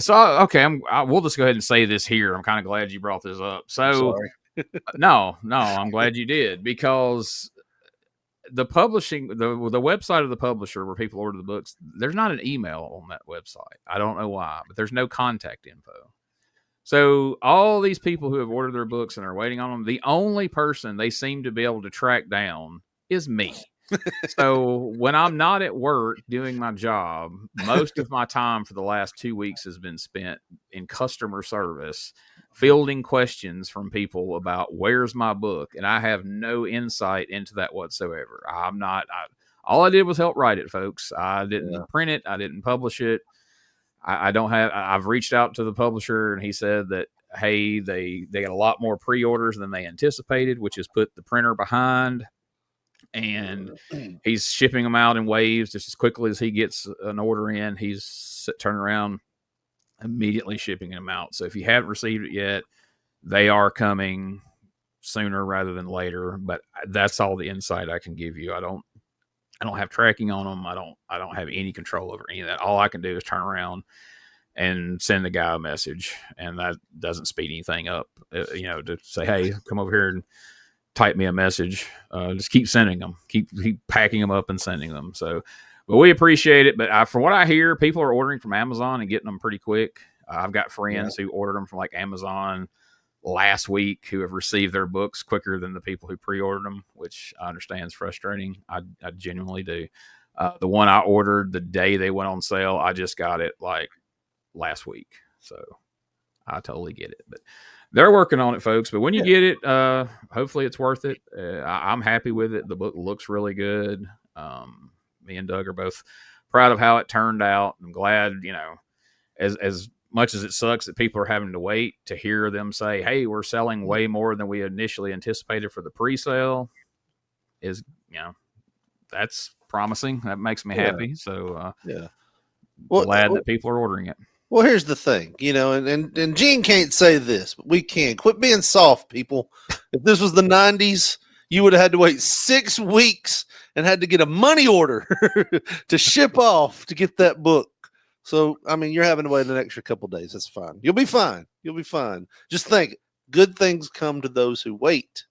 so okay, we'll just go ahead and say this here. I'm kind of glad you brought this up. So no, I'm glad you did, because the publishing, the website of the publisher where people order the books, there's not an email on that website. I don't know why, but there's no contact info. So all these people who have ordered their books and are waiting on them, the only person they seem to be able to track down is me. So when I'm not at work doing my job, most of my time for the last 2 weeks has been spent in customer service, fielding questions from people about where's my book, and I have no insight into that whatsoever. All I did was help write it, folks. I didn't print it. I didn't publish it. I've reached out to the publisher, and he said that, hey, they got a lot more pre-orders than they anticipated, which has put the printer behind. And he's shipping them out in waves just as quickly as he gets an order in. He's turning around, immediately shipping them out. So if you haven't received it yet, they are coming sooner rather than later. But that's all the insight I can give you. I don't have tracking on them. I don't have any control over any of that. All I can do is turn around and send the guy a message, and that doesn't speed anything up. To say, hey, come over here and type me a message. Just keep sending them, keep packing them up and sending them. So, but we appreciate it. But from what I hear, people are ordering from Amazon and getting them pretty quick. I've got friends who ordered them from like Amazon last week who have received their books quicker than the people who pre-ordered them, which I understand is frustrating. I genuinely do. The one I ordered the day they went on sale, I just got it like last week. So I totally get it. But they're working on it, folks. But when you get it, hopefully it's worth it. I'm happy with it. The book looks really good. Me and Doug are both proud of how it turned out. I'm glad, as much as it sucks that people are having to wait to hear them say, hey, we're selling way more than we initially anticipated for the pre-sale, that's promising. That makes me happy. So, glad that people are ordering it. Well, here's the thing, and Gene can't say this, but we can. Quit being soft, people. If this was the 90s, you would have had to wait 6 weeks and had to get a money order to ship off to get that book. So, you're having to wait an extra couple days. That's fine. You'll be fine. You'll be fine. Just think, good things come to those who wait,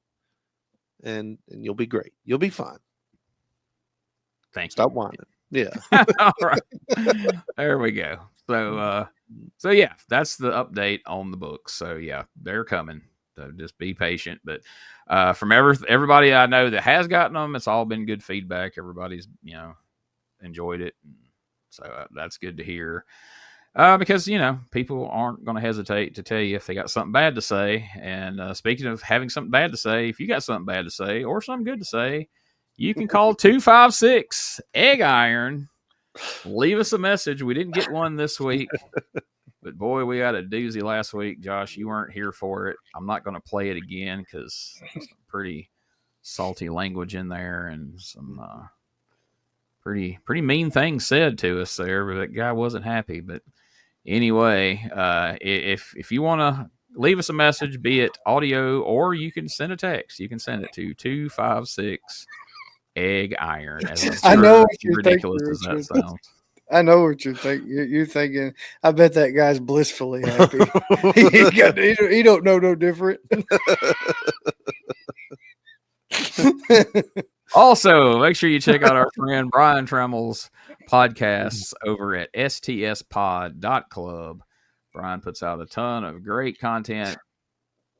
and you'll be great. You'll be fine. Thanks. Stop whining. Yeah. All right. There we go. So yeah, that's the update on the books. So yeah, they're coming. So just be patient. But from everybody I know that has gotten them, it's all been good feedback. Everybody's enjoyed it. So that's good to hear. Because people aren't going to hesitate to tell you if they got something bad to say. And speaking of having something bad to say, if you got something bad to say or something good to say, you can call 256 Egg Iron. Leave us a message. We didn't get one this week, but boy, we had a doozy last week. Josh, you weren't here for it. I'm not going to play it again because some pretty salty language in there and some pretty mean things said to us there. But that guy wasn't happy. But anyway, if you want to leave us a message, be it audio or you can send a text, you can send it to 256 Egg Iron. I know what you're ridiculous thinking, as that sounds. I know what you're thinking. You're thinking, I bet that guy's blissfully happy. He don't know no different. Also, make sure you check out our friend Brian Tremmel's podcasts over at stspod.club. Brian puts out a ton of great content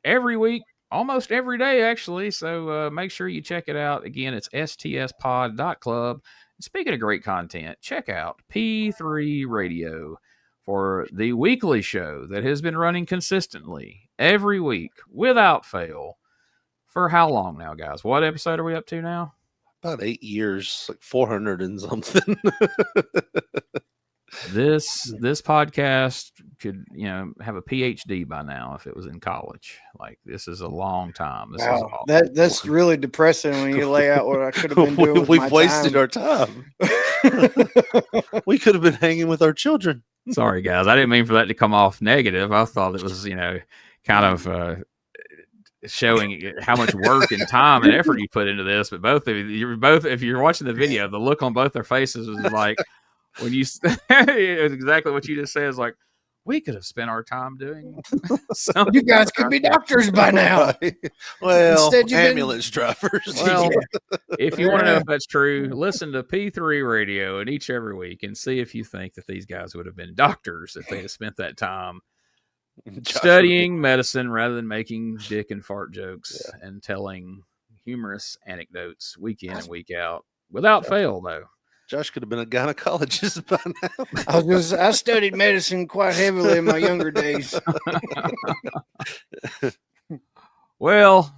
every week, almost every day, actually. So make sure you check it out. Again, it's stspod.club. And speaking of great content, check out P3 Radio for the weekly show that has been running consistently every week without fail. For how long now, guys? What episode are we up to now? About 8 years, like 400 and something. This podcast could, have a PhD by now if it was in college. Like, this is a long time. This is Wow, awful. that's really depressing when you lay out what I could have been doing with We've my wasted time. our time. We could have been hanging with our children. Sorry, guys. I didn't mean for that to come off negative. I thought it was, kind of showing how much work and time and effort you put into this. But both of you, if you're watching the video, the look on both their faces was like, when you, it was exactly what you just said. Is like, we could have spent our time doing something. You guys could be doctors by now. Well, Instead, ambulance drivers. Well, if you want to know if that's true, listen to P3 Radio and each every week and see if you think that these guys would have been doctors if they had spent that time studying medicine rather than making dick and fart jokes and telling humorous anecdotes week in and week out without fail, though. Josh could have been a gynecologist by now. I studied medicine quite heavily in my younger days. Well,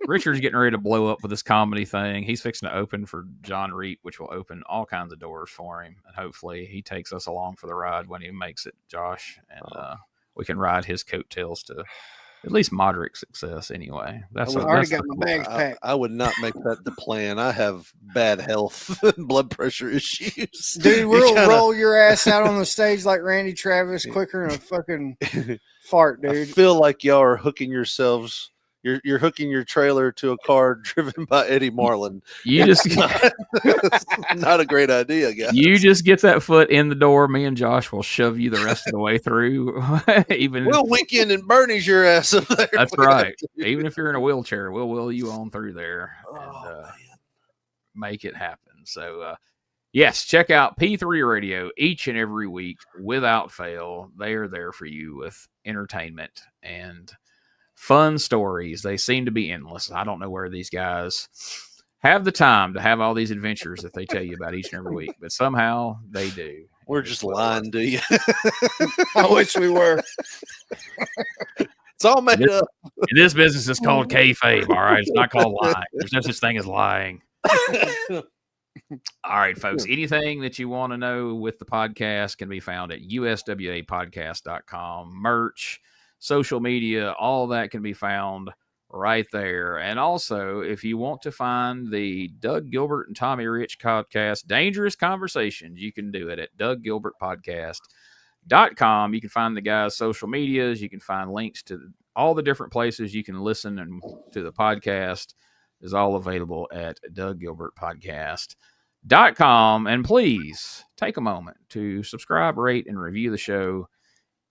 Richard's getting ready to blow up with this comedy thing. He's fixing to open for John Reap, which will open all kinds of doors for him. And hopefully he takes us along for the ride when he makes it, Josh. And we can ride his coattails to at least moderate success anyway. I already got my bags packed. I would not make that the plan. I have bad health, blood pressure issues. Dude, we'll roll your ass out on the stage like Randy Travis quicker than a fucking fart, dude. I feel like y'all are hooking yourselves. You're hooking your trailer to a car driven by Eddie Marlin. You just not a great idea, guys. You just get that foot in the door. Me and Josh will shove you the rest of the way through. We'll weekend and Bernie's your ass up there. That's right. Even if you're in a wheelchair, we'll wheel you on through there and make it happen. So, yes, check out P3 Radio each and every week without fail. They are there for you with entertainment and fun stories. They seem to be endless. I don't know where these guys have the time to have all these adventures that they tell you about each and every week, but somehow they do. We're just lying to you. I wish we were. It's all made up. This business is called kayfabe, all right? It's not called lying. There's no such thing as lying. All right, folks. Anything that you want to know with the podcast can be found at USWApodcast.com. Merch, social media, all that can be found right there. And also, if you want to find the Doug Gilbert and Tommy Rich podcast, Dangerous Conversations, you can do it at DougGilbertPodcast.com. You can find the guys' social medias. You can find links to all the different places you can listen and to the podcast is all available at DougGilbertPodcast.com. And please take a moment to subscribe, rate, and review the show.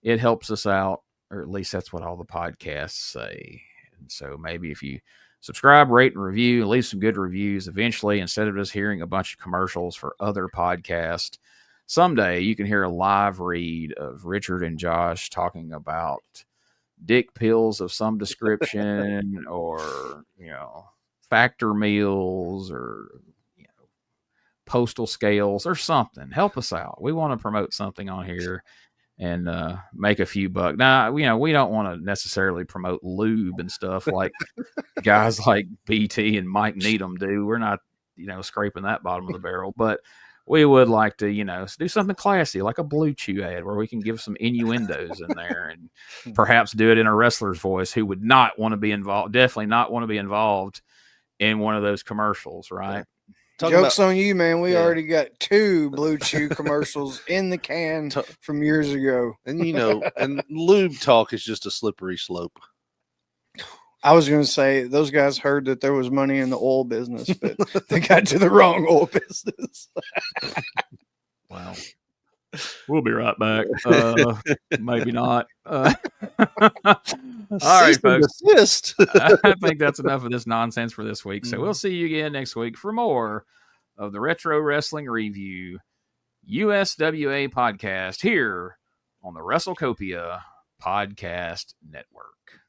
It helps us out. Or at least that's what all the podcasts say. And so maybe if you subscribe, rate, and review, leave some good reviews, eventually, instead of just hearing a bunch of commercials for other podcasts, someday you can hear a live read of Richard and Josh talking about dick pills of some description or, factor meals or, postal scales or something. Help us out. We want to promote something on here and make a few bucks. Now, we don't want to necessarily promote lube and stuff like guys like BT and Mike Needham do. We're not, scraping that bottom of the barrel, but we would like to, do something classy, like a Blue Chew ad where we can give some innuendos in there and perhaps do it in a wrestler's voice who would not want to be involved, definitely not want to be involved in one of those commercials, right? Joke's on you, man. We already got 2 Blue Chew commercials in the can from years ago. And, and lube talk is just a slippery slope. I was going to say those guys heard that there was money in the oil business, but they got to the wrong oil business. Wow. We'll be right back. Maybe not. All right, folks. I think that's enough of this nonsense for this week. So we'll see you again next week for more of the Retro Wrestling Review USWA podcast here on the WrestleCopia Podcast Network.